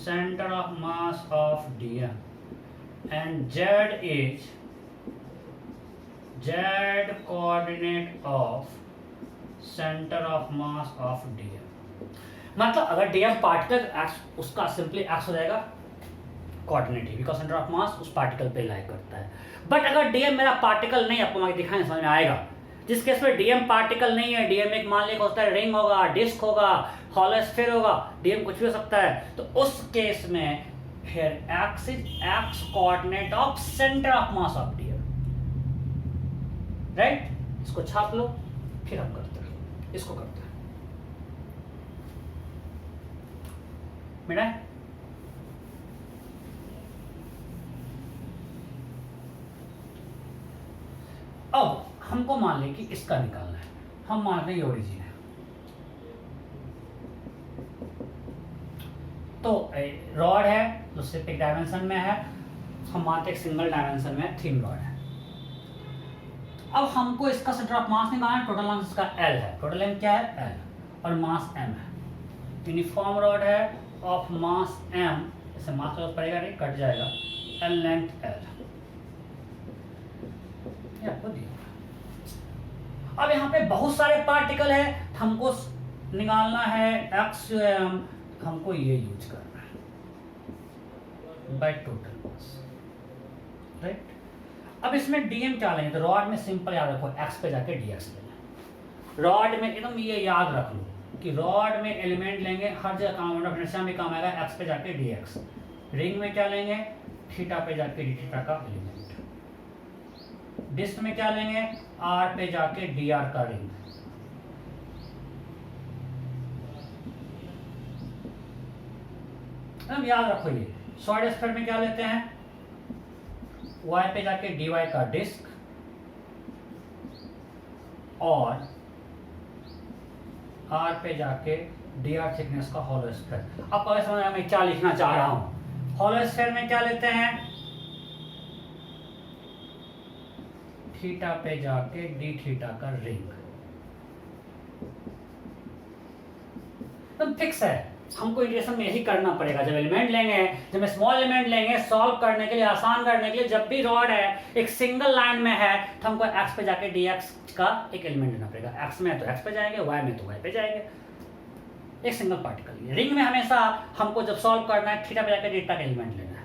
center of mass of dm, and z is z coordinate of center of mass of dm। मतलब अगर dm particle x, उसका simply x हो जाएगा, coordinate है, because centre of मास उस particle पे लाई करता है। बट अगर डीएम मेरा पार्टिकल नहीं, आपको मैं दिखाने समझ में आएगा, जिस केस में डीएम पार्टिकल नहीं है, डीएम एक मान लिया होता है रिंग होगा, डिस्क होगा, हॉलो स्फीयर होगा, डीएम कुछ भी हो सकता है, तो उस केस में here x is x coordinate of center of mass of dm, right? इसको छाप लो, फिर हम करते हैं, इसको करते हैं, मिला है? अब हमको मान लें कि इसका निकालना है, हम मान लें ये ओरिजिन है, तो रॉड है जो सिर्फ एक डायमेंशन में है, हम मानते हैं सिंगल डायमेंशन में थिन रॉड है। अब हमको इसका सेंटर ऑफ मास निकालना है, टोटल मास इसका L है, टोटल लेंथ क्या है L और मास M है, यूनिफॉर्म रॉड है ऑफ मास M, इसे मास लॉस पड़ेगा नहीं, कट जाएगा, L लेंथ L, ये आपको दिया। अब यहाँ पे बहुत सारे पार्टिकल है, हमको निकालना है x हमको ये यूज करना है बाय टोटल मास, राइट? अब इसमें डीएम क्या लेंगे, तो रॉड में सिंपल याद रखो x पे जाके dx लेंगे। रॉड में एकदम ये याद रख लो कि रॉड में एलिमेंट लेंगे, हर जगह काम होगा, हमेशा में काम आएगा x पे जाके dx। रिंग में क्या लेंगे, थीटा पे जाके d थीटा का एलिमेंट। डिस्क में क्या लेंगे, r पे जाके dr का रिंग। हम याद रखो ये सॉलिड स्फीयर में क्या लेते हैं, y पे जाके dy का डिस्क और r पे जाके dr थिकनेस का हॉलो स्फीयर। अब पहले समझ मैं क्या लिखना चाह रहा हूं, हॉलो स्फीयर में क्या लेते हैं, थीटा पे जाके d थीटा का रिंग, एकदम फिक्स है। हमको इंटीग्रेशन में यही करना पड़ेगा, जब एलिमेंट लेंगे, जब स्मॉल एलिमेंट लेंगे, सॉल्व करने के लिए, आसान करने के लिए, जब भी रॉड है एक सिंगल लाइन में है तो हमको x पे जाके dx का एक एलिमेंट लेना पड़ेगा। x में तो x पे जाएंगे, y में तो y पे जाएंगे, एक सिंगल पार्टिकल। रिंग में हमेशा हमको जब सॉल्व करना है थीटा पे जाके d का एलिमेंट लेना है।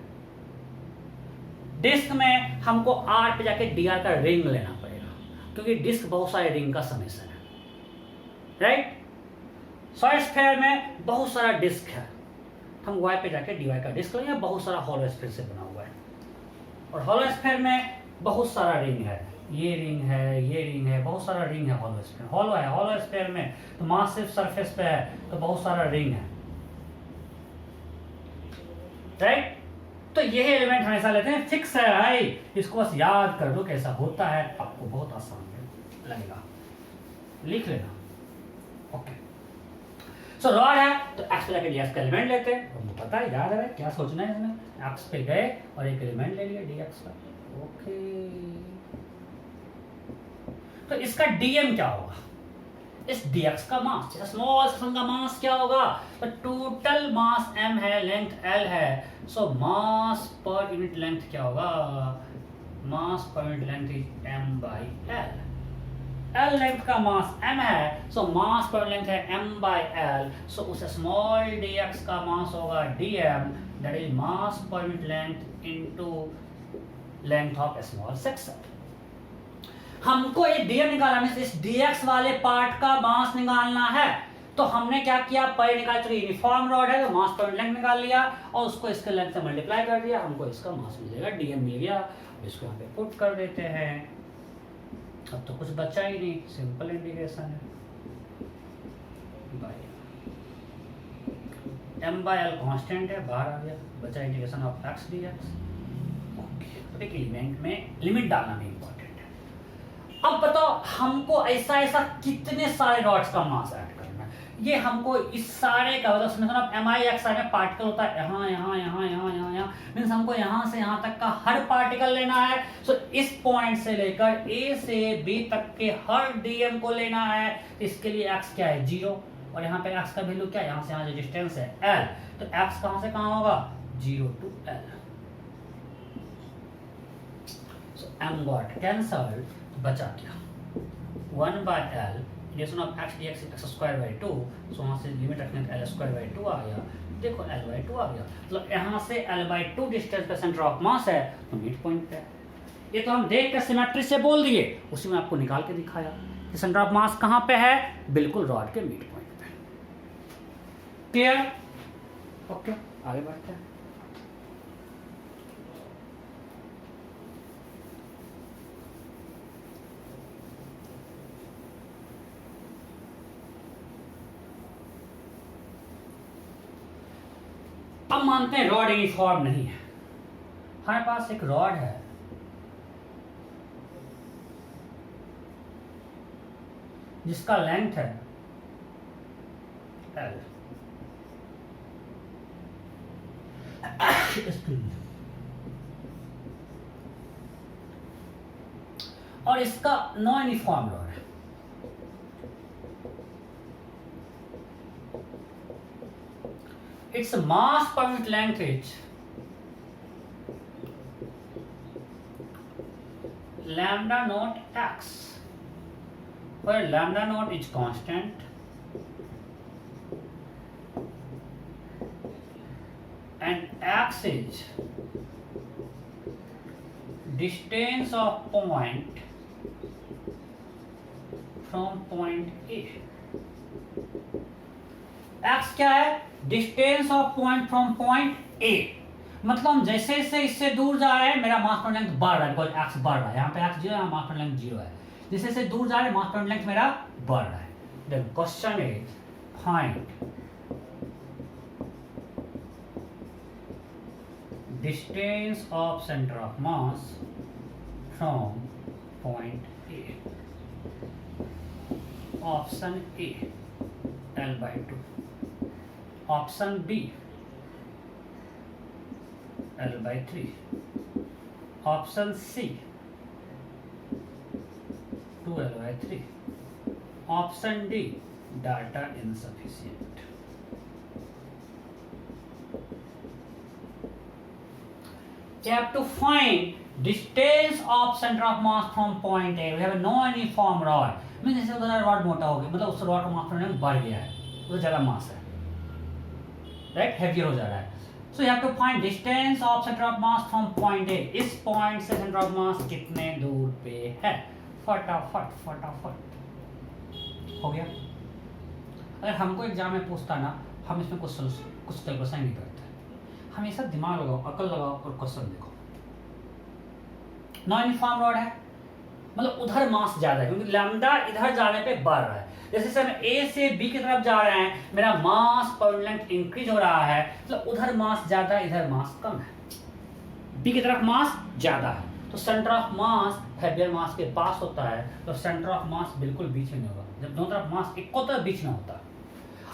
डिस्क में हमको r पे जाके dr का रिंग लेना पड़ेगा, क्योंकि डिस्क बहुत सारे रिंग का समेशन है, राइट? सॉलिड स्फीयर में बहुत सारा डिस्क है, हम y पे जाके dy का डिस्क लेंगे, बहुत सारा हॉलो स्फीयर से बना हुआ है, और हॉलो स्फीयर में बहुत सारा रिंग है, ये रिंग है, ये रिंग है, बहुत सारा रिंग है। हॉलो स्फीयर हॉलो है, हॉलो स्फीयर में तो मास सिर्फ सरफेस पे है, तो बहुत सारा रिंग है, राइट? तो यही एलिमेंट हमेशा लेते हैं, फिक्स है भाई, इसको बस याद कर दो कैसा होता है, आपको बहुत आसान लगेगा, लिख लेना, ओके। सो रॉड है तो x पे जाके dx का एलिमेंट लेते हैं, हमको पता है, याद है क्या सोचना है इसमें, x पे गए और एक एलिमेंट ले लिया dx का, ओके। तो इसका dm क्या होगा, इस dx का मास, स्मॉल सिस्टम का मास क्या होगा, तो टोटल मास m है, लेंथ l है, सो मास पर यूनिट लेंथ क्या होगा, मास पर unit length is m by l। L length का मास m है, सो मास पर लेंथ है m by l, सो उस स्मॉल dx का मास होगा dm, दैट इज मास पर unit length into length of small section. हमको ये dm निकालना है, इस dx वाले पार्ट का मास निकालना है, तो हमने क्या किया, पहले निकाल चुके, यूनिफॉर्म रॉड है तो मास पर यूनिट लेंथ निकाल लिया और उसको इसके लेंथ से मल्टीप्लाई कर दिया, हमको इसका मास मिलेगा, dm मिल गया। इसको यहाँ पे पुट कर देते हैं, अब तो कुछ बचा ही नहीं, सिंपल इंटीग्रेशन है, m by l कांस्टेंट है, बाहर आ गया, बचा integration of x dx, okay. तो एक एलिमेंट में लिमिट डालना भी इंपॉर्टेंट है। अब बताओ हमको ऐसा ऐसा कितने सारे रॉड्स का मास ऐड करना है, ये हमको इस सारे का मतलब समेशन एम आई एक्स में पार्टिकल होता है, यहाँ यहाँ यहाँ यहाँ यहाँ यहाँ, मीन्स हमको यहाँ से यहाँ तक का हर पार्टिकल लेना है। सो इस पॉइंट से लेकर ए से बी तक के हर डीएम को लेना है, इसके लिए एक्स क्या है 0, और यहाँ पे एक्स का वैल्यू क्या है, यहाँ से यहाँ जो डिस्टेंस है एल, तो एक्स कहाँ से कहाँ होगा 0 to l, so m got cancelled, बचा क्या 1 by l integration of X D X X square by two, so वहाँ से लिमिट रखने एल स्क्वायर बाई टू आ गया, देखो एल बाई टू आ गया, मतलब यहाँ से एल बाई टू डिस्टेंस पे सेंटर ऑफ मास है तो मिड पॉइंट पे है। ये तो हम देख कर सिमेट्री से बोल दिए, उसी में आपको निकाल के दिखाया कि सेंटर ऑफ मास कहाँ पे है, बिल्कुल रॉड के मिड पॉइंट पे। क्लियर? ओके, आगे बढ़ते हैं। अब मानते हैं रॉड यूनिफॉर्म नहीं है, हमारे पास एक रॉड है जिसका लेंथ है L, और इसका नॉन यूनिफॉर्म रॉड है। Its mass per unit length is lambda naught x, where lambda naught is constant and x is distance of point from point A। x क्या है? Distance of point from point ए, मतलब हम जैसे जैसे इससे दूर जा रहे हैं मेरा मास पर लेंथ बढ़ रहा है, बिकॉज एक्स बढ़ रहा है, यहाँ पे एक्स जीरो है, मास पर लेंथ जीरो है, जैसे जैसे दूर जा रहे हैं मास पर लेंथ मेरा बढ़ रहा है। The question is find distance of centre of mass from point A. Option A L by 2, option B L by 3, option C 2L by 3, option D data insufficient. You have to find distance of center of mass from point A. We have a non-uniform rod. मैं जैसे उधर rod मोटा हो गया, मतलब उस rod का मास बढ़ गया है, तो ज़्यादा मास है, राइट, हैवियर हो जा रहा है। So you have to find distance of centre of mass from point A. इस पॉइंट से सेंटर ऑफ मास कितने दूर पे है? फटाफट फटाफट हो गया। अगर हमको एग्जाम में पूछता ना, हम इसमें कुछ कैलकुलेशन नहीं करते, हमेशा दिमाग लगाओ, अकल लगाओ और क्वेश्चन देखो। नॉन यूनिफॉर्म रॉड है, मतलब उधर मास ज्यादा है, क्योंकि लैम्डा इधर जाने पे बढ़ रहा है। जैसे हम ए से बी की तरफ जा रहे हैं, मेरा मास पर लेंथ इंक्रीज हो रहा है, मतलब उधर मास ज्यादा है, इधर मास कम है। बी की तरफ मास ज्यादा है, तो सेंटर ऑफ मास हेवियर मास के पास होता है, तो सेंटर ऑफ मास बिल्कुल बीच में नहीं होगा। जब दोनों तरफ मास इक्वल होता है, बीच में होता है।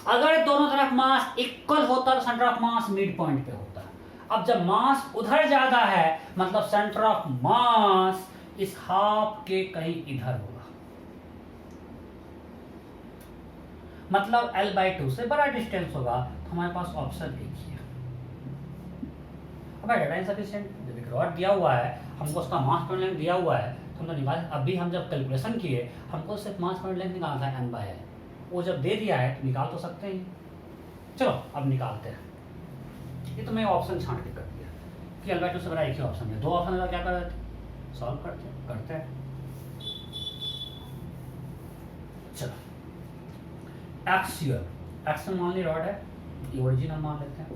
अगर दोनों तरफ मास इक्वल होता तो centre of mass mid point पे होता है। अब जब मास उधर ज्यादा है, मतलब सेंटर ऑफ मास इस हाफ के कहीं इधर होगा, मतलब L/2 से बड़ा डिस्टेंस होगा, तो हमारे पास ऑप्शन एक ही है। अब डाटा इनसफिशिएंट, जब एक रॉड दिया हुआ है, हमको उसका मास पर लेंथ दिया हुआ है, तो हम तो निकाल, अभी हम जब कैलकुलेशन किए हमको सिर्फ मास पर लेंथ निकालना था n/l, वो जब दे दिया है तो निकाल तो सकते हैं। चलो अब निकालते हैं। ये तो मैं ऑप्शन छांट के कर दिया कि L/2 से बड़ा एक ही ऑप्शन है, दो ऑप्शन का क्या कर रहे थे, सॉल्व करते हैं। चलो एक्सियल, एक्सियल मान ली रॉड है, ये ओरिजिनल मान लेते हैं,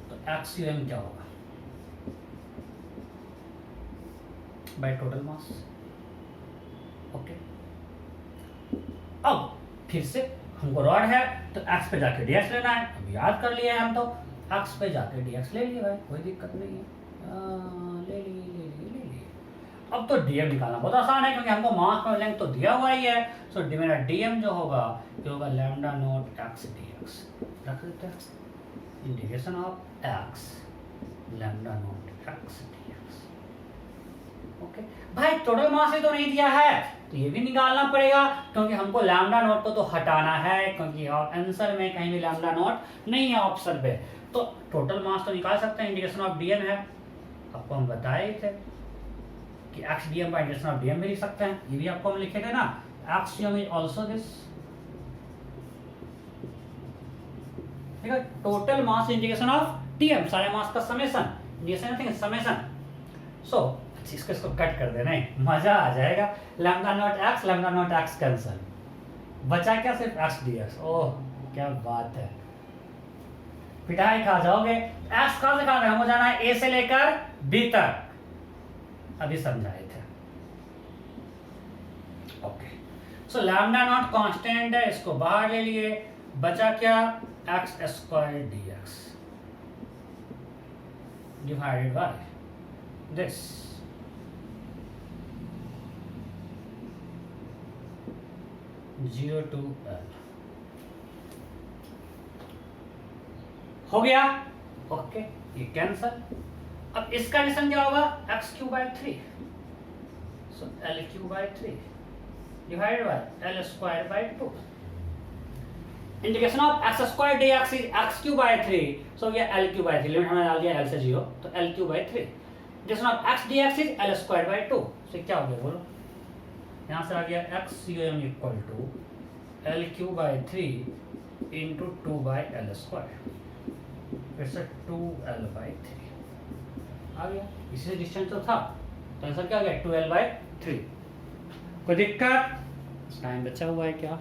तो एक्सियल क्या होगा? बाय टोटल मास। ओके, अब फिर से हमको रॉड है तो एक्स पे जाके डीएक्स लेना है। अब याद कर लिए हम, तो एक्स पे जाके डीएक्स ले लिए भाई, कोई दिक्कत नहीं है, ले लिए। अब तो डीएम निकालना बहुत आसान है, क्योंकि हमको मास पर लेंथ तो दिया हुआ ही है। सो मेरा डीएम जो होगा ये होगा लैम्डा नॉट एक्स डीएक्स। रख देते हैं integration of x lambda naught x dx. Okay भाई, टोटल मास ही तो नहीं दिया है, तो ये भी निकालना पड़ेगा, क्योंकि हमको लैम्डा नॉट को तो हटाना है, क्योंकि आंसर में कहीं भी लैम्डा नॉट नहीं है ऑप्शन पे। तो टोटल मास तो निकाल सकते हैं, इंटीग्रेशन ऑफ डीएम है, आपको हम बताए थे कि x DM by integration of DM भी लिख सकते हैं, ये भी आपको हम लिखे थे ना। axiom is also this. ठीक है, total mass integration of TM, सारे मास का समेशन, इंटीग्रेशन नथिंग समेशन. सो इसको कट कर देना, मजा आ जाएगा. लैम्डा नॉट एक्स कैंसल, बचा क्या सिर्फ एक्स डीएक्स. ओह क्या बात है, पिटाई खा जाओगे. एक्स कहां से कहां तक हमको जाना है, ए से लेकर बी तक, अभी समझाए थे. Okay, so lambda naught constant है, इसको बाहर ले लिए, बचा क्या, x square dx divided by this. Zero to L हो गया. ओके, ये कैंसल. अब इसका निशान क्या होगा, x cube by 3, so L cube by 3 divided by L square by 2. Integration of x square dx is x cube by 3, so ये L cube by 3, limit हमने डाल दिया एल से 0, तो L cube by 3. Integration of x dx is L square by 2, so क्या हो गया बोलो, यहाँ से आ गया x CM equal to L cube by 3 into 2 by L square, फिर से 2l बाय 3 आ गया. इसी से डिस्टेंस तो था, तो आंसर क्या आ गया, 2l बाय 3. कोई दिक्कत, टाइम बचा हुआ है क्या,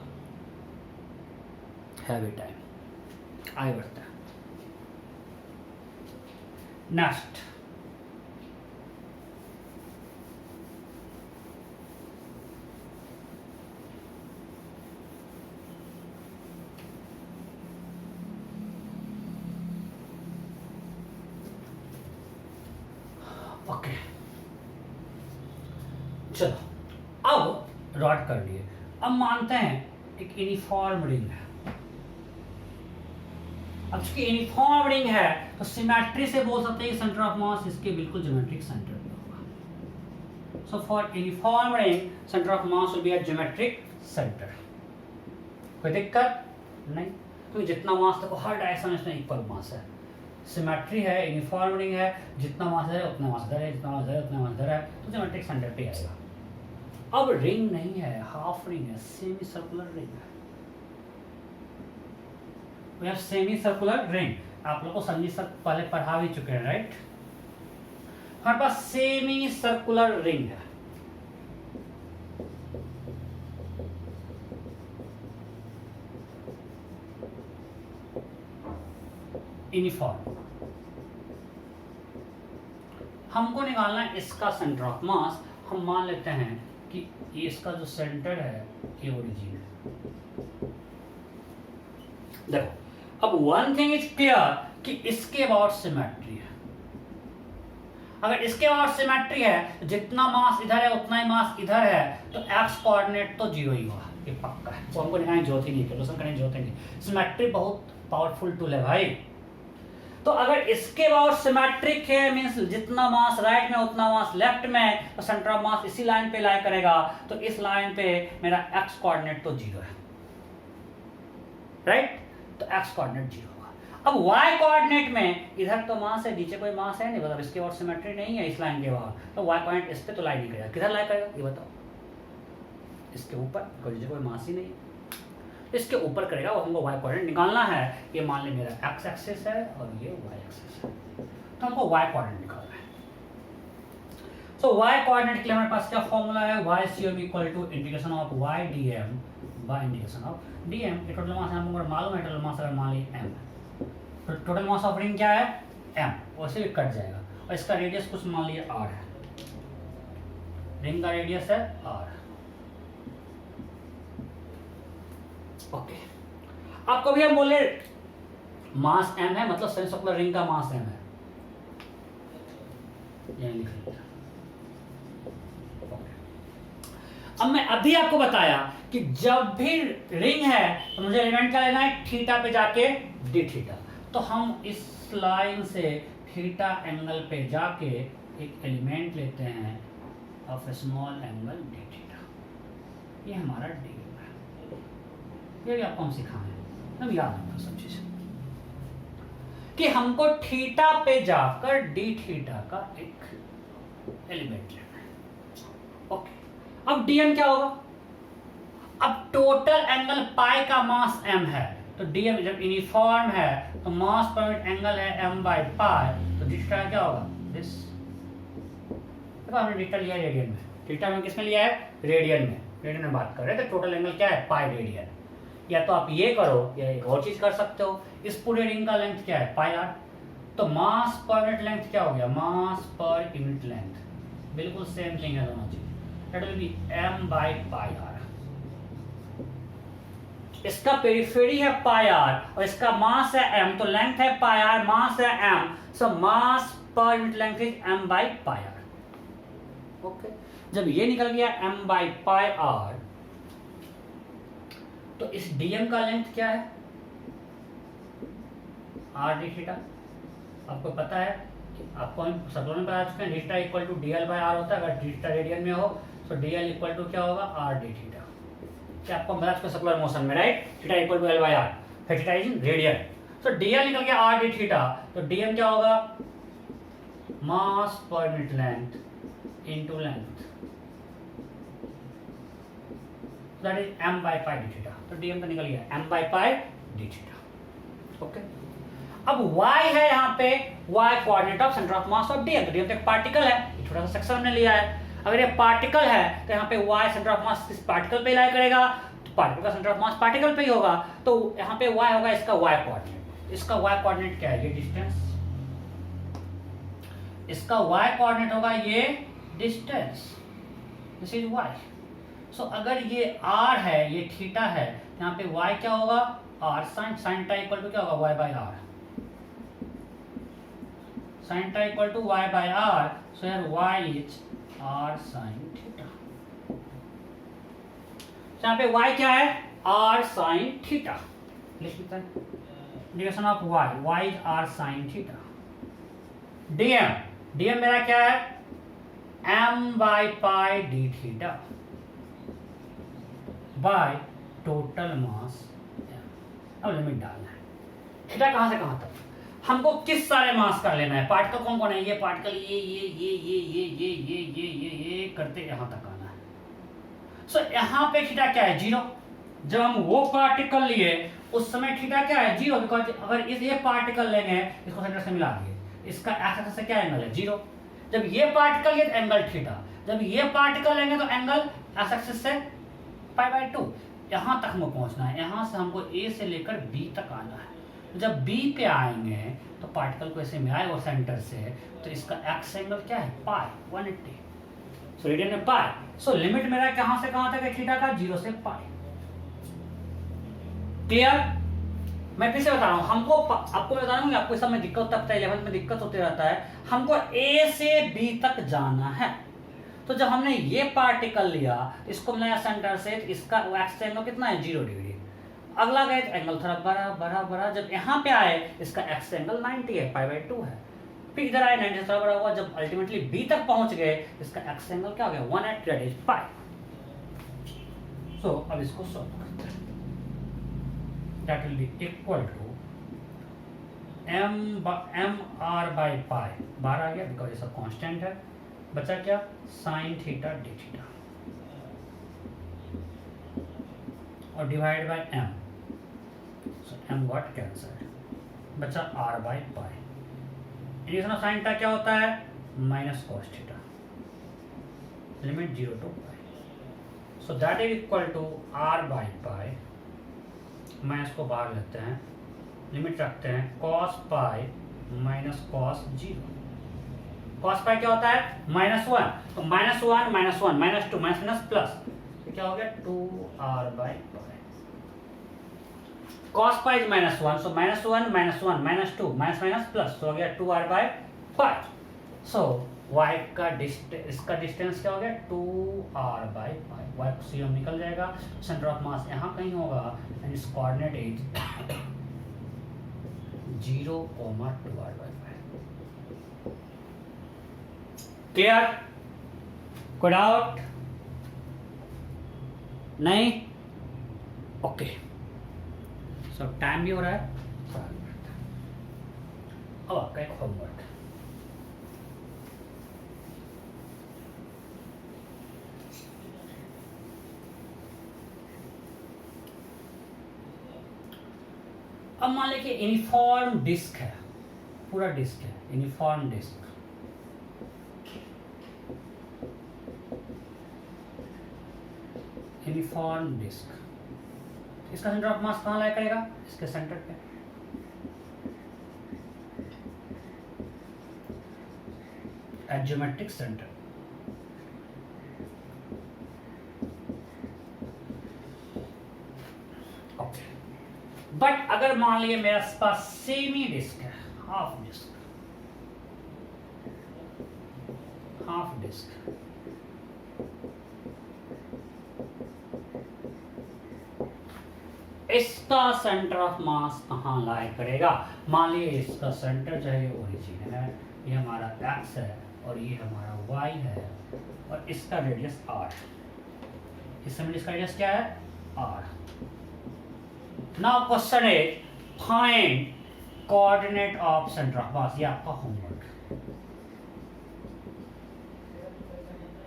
है भी टाइम, आगे बढ़ता है. नेक्स्ट, ओके चलो, अब रॉड कर लिए. अब मानते हैं एक यूनिफॉर्म रिंग है. अब इसकी यूनिफॉर्म रिंग है तो सिमेट्री से बोल सकते हैं कि सेंटर ऑफ मास इसके बिल्कुल ज्योमेट्रिक सेंटर पे होगा. So for uniform ring centre of mass will be at geometric centre. कोई दिक्कत नहीं, क्योंकि जितना मास देखो हर डायरेक्शन में इसमें इक्वल मास है, सिमेट्री है, यूनिफॉर्म रिंग है, जितना मास है उतना मास इधर है, जितना मास है उतना मास इधर है, तो ज्योमेट्रिक सेंटर पे आएगा. अब रिंग नहीं है, हाफ रिंग है, सेमी सर्कुलर रिंग है. सेमी सर्कुलर रिंग आप लोग को संजीव सर पहले पढ़ा भी चुके हैं, राइट. हमारे पास सेमी सर्कुलर रिंग है. यूनिफॉर्म, हमको निकालना है इसका सेंटर ऑफ मास. हम मान लेते हैं कि ये इसका जो सेंटर है ये ओरिजिन है. देखो, अब वन थिंग इज क्लियर कि इसके अबाउट सिमेट्री है. अगर इसके अबाउट सिमेट्री है, जितना मास इधर है उतना ही मास इधर है, तो एक्स कोऑर्डिनेट तो जीरो ही होगा, ये पक्का है. वो हमको दिखाने की जरूरत ही नहीं, कैलकुलेशन करने की जरूरत ही नहीं. सिमेट्री बहुत पावरफुल टूल है भाई. तो अगर इसके अबाउट सिमेट्रिक है, मींस जितना मास राइट में उतना मास लेफ्ट में, तो सेंटर ऑफ मास इसी लाइन पे लाई करेगा, तो इस लाइन पे मेरा एक्स कोऑर्डिनेट तो जीरो है, राइट. तो एक्स कोऑर्डिनेट जीरो होगा. अब वाई कोऑर्डिनेट में इधर तो मास है, नीचे कोई मास है नहीं, मतलब इसके और सिमेट्री नहीं है इस लाइन के बाद, तो वाई कोऑर्डिनेट इस पे तो लाई नहीं करेगा. किधर लाई करेगा ये बताओ, इसके ऊपर, कोई मास ही नहीं है, इसके ऊपर करेगा. वो हमको वाई कोऑर्डिनेट निकालना है. ये मान ले मेरा एक्स एक्सिस है और ये वाई एक्सिस है, तो हमको वाई कोऑर्डिनेट निकालना है. सो वाई कोऑर्डिनेट के लिए हमारे पास क्या फॉर्मूला है, y CM equal to integration of y dm by integration of dm. ये टोटल मास हमको मालूम है, टोटल मास अगर मान ली एम, तो टोटल मास ऑफ रिंग क्या है एम, वैसे भी कट जाएगा. और इसका रेडियस कुछ मान लिया आर है, रिंग का रेडियस है आर. ओके, आपको भी हम बोले मास m है, मतलब सेमी सर्कुलर रिंग का मास m है, यही लिख लिया. अब मैं अभी आपको बताया कि जब भी रिंग है तो मुझे एलिमेंट क्या लेना है, थीटा पे जाके डी थीटा. तो हम इस लाइन से थीटा एंगल पे जाके एक एलिमेंट लेते हैं of small angle D theta. ये हमारा डी है, ये भी आपको हम सिखाएं, हम याद रखना सब चीज कि हमको थीटा पे जाकर डी थीटा का एक एलिमेंट लेना है. ओके, अब डीएम क्या होगा, अब टोटल एंगल पाई का मास m है, तो dm जब यूनिफॉर्म है तो मास पर यूनिट एंगल है m बाई पाई, तो थीटा क्या होगा दिस। देखो हमने थीटा लिया रेडियन में, थीटा में किसमें लिया है रेडियन में, रेडियन में बात कर रहे थे। टोटल एंगल क्या है पाई रेडियन। या तो आप ये करो या एक और चीज कर सकते हो, इस पूरे रिंग का लेंथ क्या है पाई आर, तो मास पर यूनिट लेंथ क्या हो गया मास पर यूनिट लेंथ, बिल्कुल सेम थिंग है दोनों चीज, that will be m by pi R. इसका पेरिफेरी है पाई आर और इसका मास है m, तो लेंथ है पाई आर, मास है m, सो मास पर unit length is m by pi R. Okay, जब ये निकल गया m बाई पाई आर, तो इस dm का लेंथ क्या है r d थीटा। आपको पता है कि आपको हम सर्कुलर में पता चुके हैं theta equal to dl by r होता है, अगर थीटा रेडियन में हो तो dl इक्वल टू क्या होगा r d थीटा। क्या आपको पता है सर्कुलर मोशन में, right, theta equal to l by r, फिर थीटा इज इन रेडियन, तो dl निकल गया r d थीटा, तो dm क्या होगा मास पर unit length into length, that is m by pi d theta, तो dm तो निकल गया m by pi d theta. Okay, अब y है यहाँ पे, y coordinate of centre of mass of dm, तो dm तो एक पार्टिकल है, ये थोड़ा सा सेक्शन हमने लिया है। अगर ये पार्टिकल है तो यहाँ पे y सेंटर ऑफ मास इस पार्टिकल पे लाई करेगा, तो पार्टिकल का सेंटर ऑफ मास पार्टिकल पे ही होगा, तो यहाँ पे y होगा इसका y कोऑर्डिनेट। इसका y कोऑर्डिनेट क्या है ये डिस्टेंस, इसका y कोऑर्डिनेट होगा ये डिस्टेंस, दिस इज y। सो अगर ये r है ये थीटा है, यहाँ पे y क्या होगा r sin, sin theta equal to क्या होगा y by r, sin theta equal to y by r, so here y is r sin theta। यहाँ पे y क्या है r sin theta, लिख लेते हैं direction of y is r sin theta। dm मेरा क्या है m by pi d theta by total mass. अब लिमिट डालना है, थीटा कहां से कहां तक, हमको किस सारे मास का लेना है, पार्टिकल कौन कौन है, ये पार्टिकल ये करते यहां तक आना है। सो यहां पे थीटा क्या है 0, जब हम वो पार्टिकल लिए उस समय थीटा क्या है 0, बिकॉज अगर इस ये पार्टिकल लेंगे इसको सेंटर से मिला दिए, इसका एक्स एक्सिस से क्या एंगल है 0, जब ये पार्टिकल ये एंगल थीटा, जब ये पार्टिकल लेंगे तो एंगल एक्स एक्सिस से पाई बाई 2, यहां तक हमको पहुंचना है, यहां से हमको ए से लेकर बी तक आना है। जब बी पे आएंगे तो पार्टिकल को ऐसे में आए और सेंटर से, तो इसका एक्स एंगल क्या है पाई 180, सो रेडियन में पाई। सो लिमिट मेरा कहां से कहां तक है थीटा का 0 से पाई। क्लियर, मैं फिर से बता रहा हूं, हमको आपको बता रहा हूं कि आपको सब में दिक्कत होता है, 11th में दिक्कत होते रहता है, हमको ए से बी तक जाना है। तो जब हमने ये पार्टिकल लिया इसको मिलाया सेंटर से, तो इसका एक्स एंगल कितना है 0 डिग्री, अगला गए तो एंगल थोड़ा बड़ा, जब यहाँ पे आए इसका एक्स एंगल 90 है पाई बाई 2 है, फिर इधर आए 90 थोड़ा बड़ा हुआ, जब अल्टीमेटली बी तक पहुंच गए इसका एक्स एंगल क्या हो गया 180 दैट इज पाई। सो अब इसको सॉल्व करते हैं, that will be equal to m r by pi, बाहर आ गया बिकॉज ये सब कांस्टेंट है, बचा क्या साइन थीटा डी थीटा और divide by m, so m got cancelled, बचा r by pi. Integration of sine theta क्या होता है minus cos theta, limit 0 to pi, so that is equal to r by pi, minus को बाहर लेते हैं, limit रखते हैं cos pi minus cos 0, cos pi क्या होता है -1, तो -1 -1 -2 माइनस प्लस, क्या हो गया 2r by pi, cos pi is -1, so -1 -1 -2 minus plus, तो हो गया 2r by pi. So y का इसका डिस्टेंस क्या हो गया 2r बाई पाई, y को 0 निकल जाएगा, सेंटर ऑफ मास यहाँ कहीं होगा एंड इस coordinate is 0, 2r by pi. Clear, कोई डाउट नहीं, ओके। सब टाइम भी हो रहा है, अब आपका एक होमवर्क, अब मान लीजिए यूनिफॉर्म डिस्क है, पूरा डिस्क है, यूनिफॉर्म डिस्क। यूनिफॉर्म डिस्क, इसका सेंटर ऑफ मास कहाँ लाया करेगा? इसके सेंटर पे। Geometric centre. ओके, बट अगर मान लीजिए मेरे पास सेमी डिस्क है, हाफ डिस्क, हाफ डिस्क, इसका सेंटर ऑफ मास कहाँ लाया करेगा? मान लीजिए इसका सेंटर जो है ओरिजिन है, ये हमारा एक्स है और ये हमारा वाई है और इसका रेडियस आर। इस समय इसका रेडियस क्या है? आर। नाउ क्वेश्चन है find coordinate of centre of mass. ये आपका homework.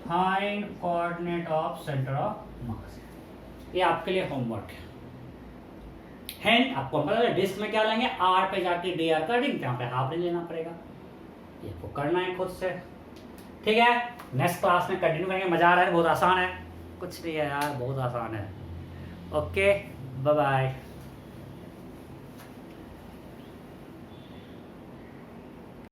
Find coordinate of centre of mass, ये आपके लिए होमवर्क है। आपको पता है डिस्क में क्या लेंगे? आर पे जाके डी आर का रिंग, यहाँ पे हाफ रिंग लेना पड़ेगा। ये आपको करना है खुद से, ठीक है? नेक्स्ट क्लास में कंटिन्यू करेंगे। मजा आ रहा है? बहुत आसान है, कुछ नहीं है यार, बहुत आसान है। Okay, bye bye.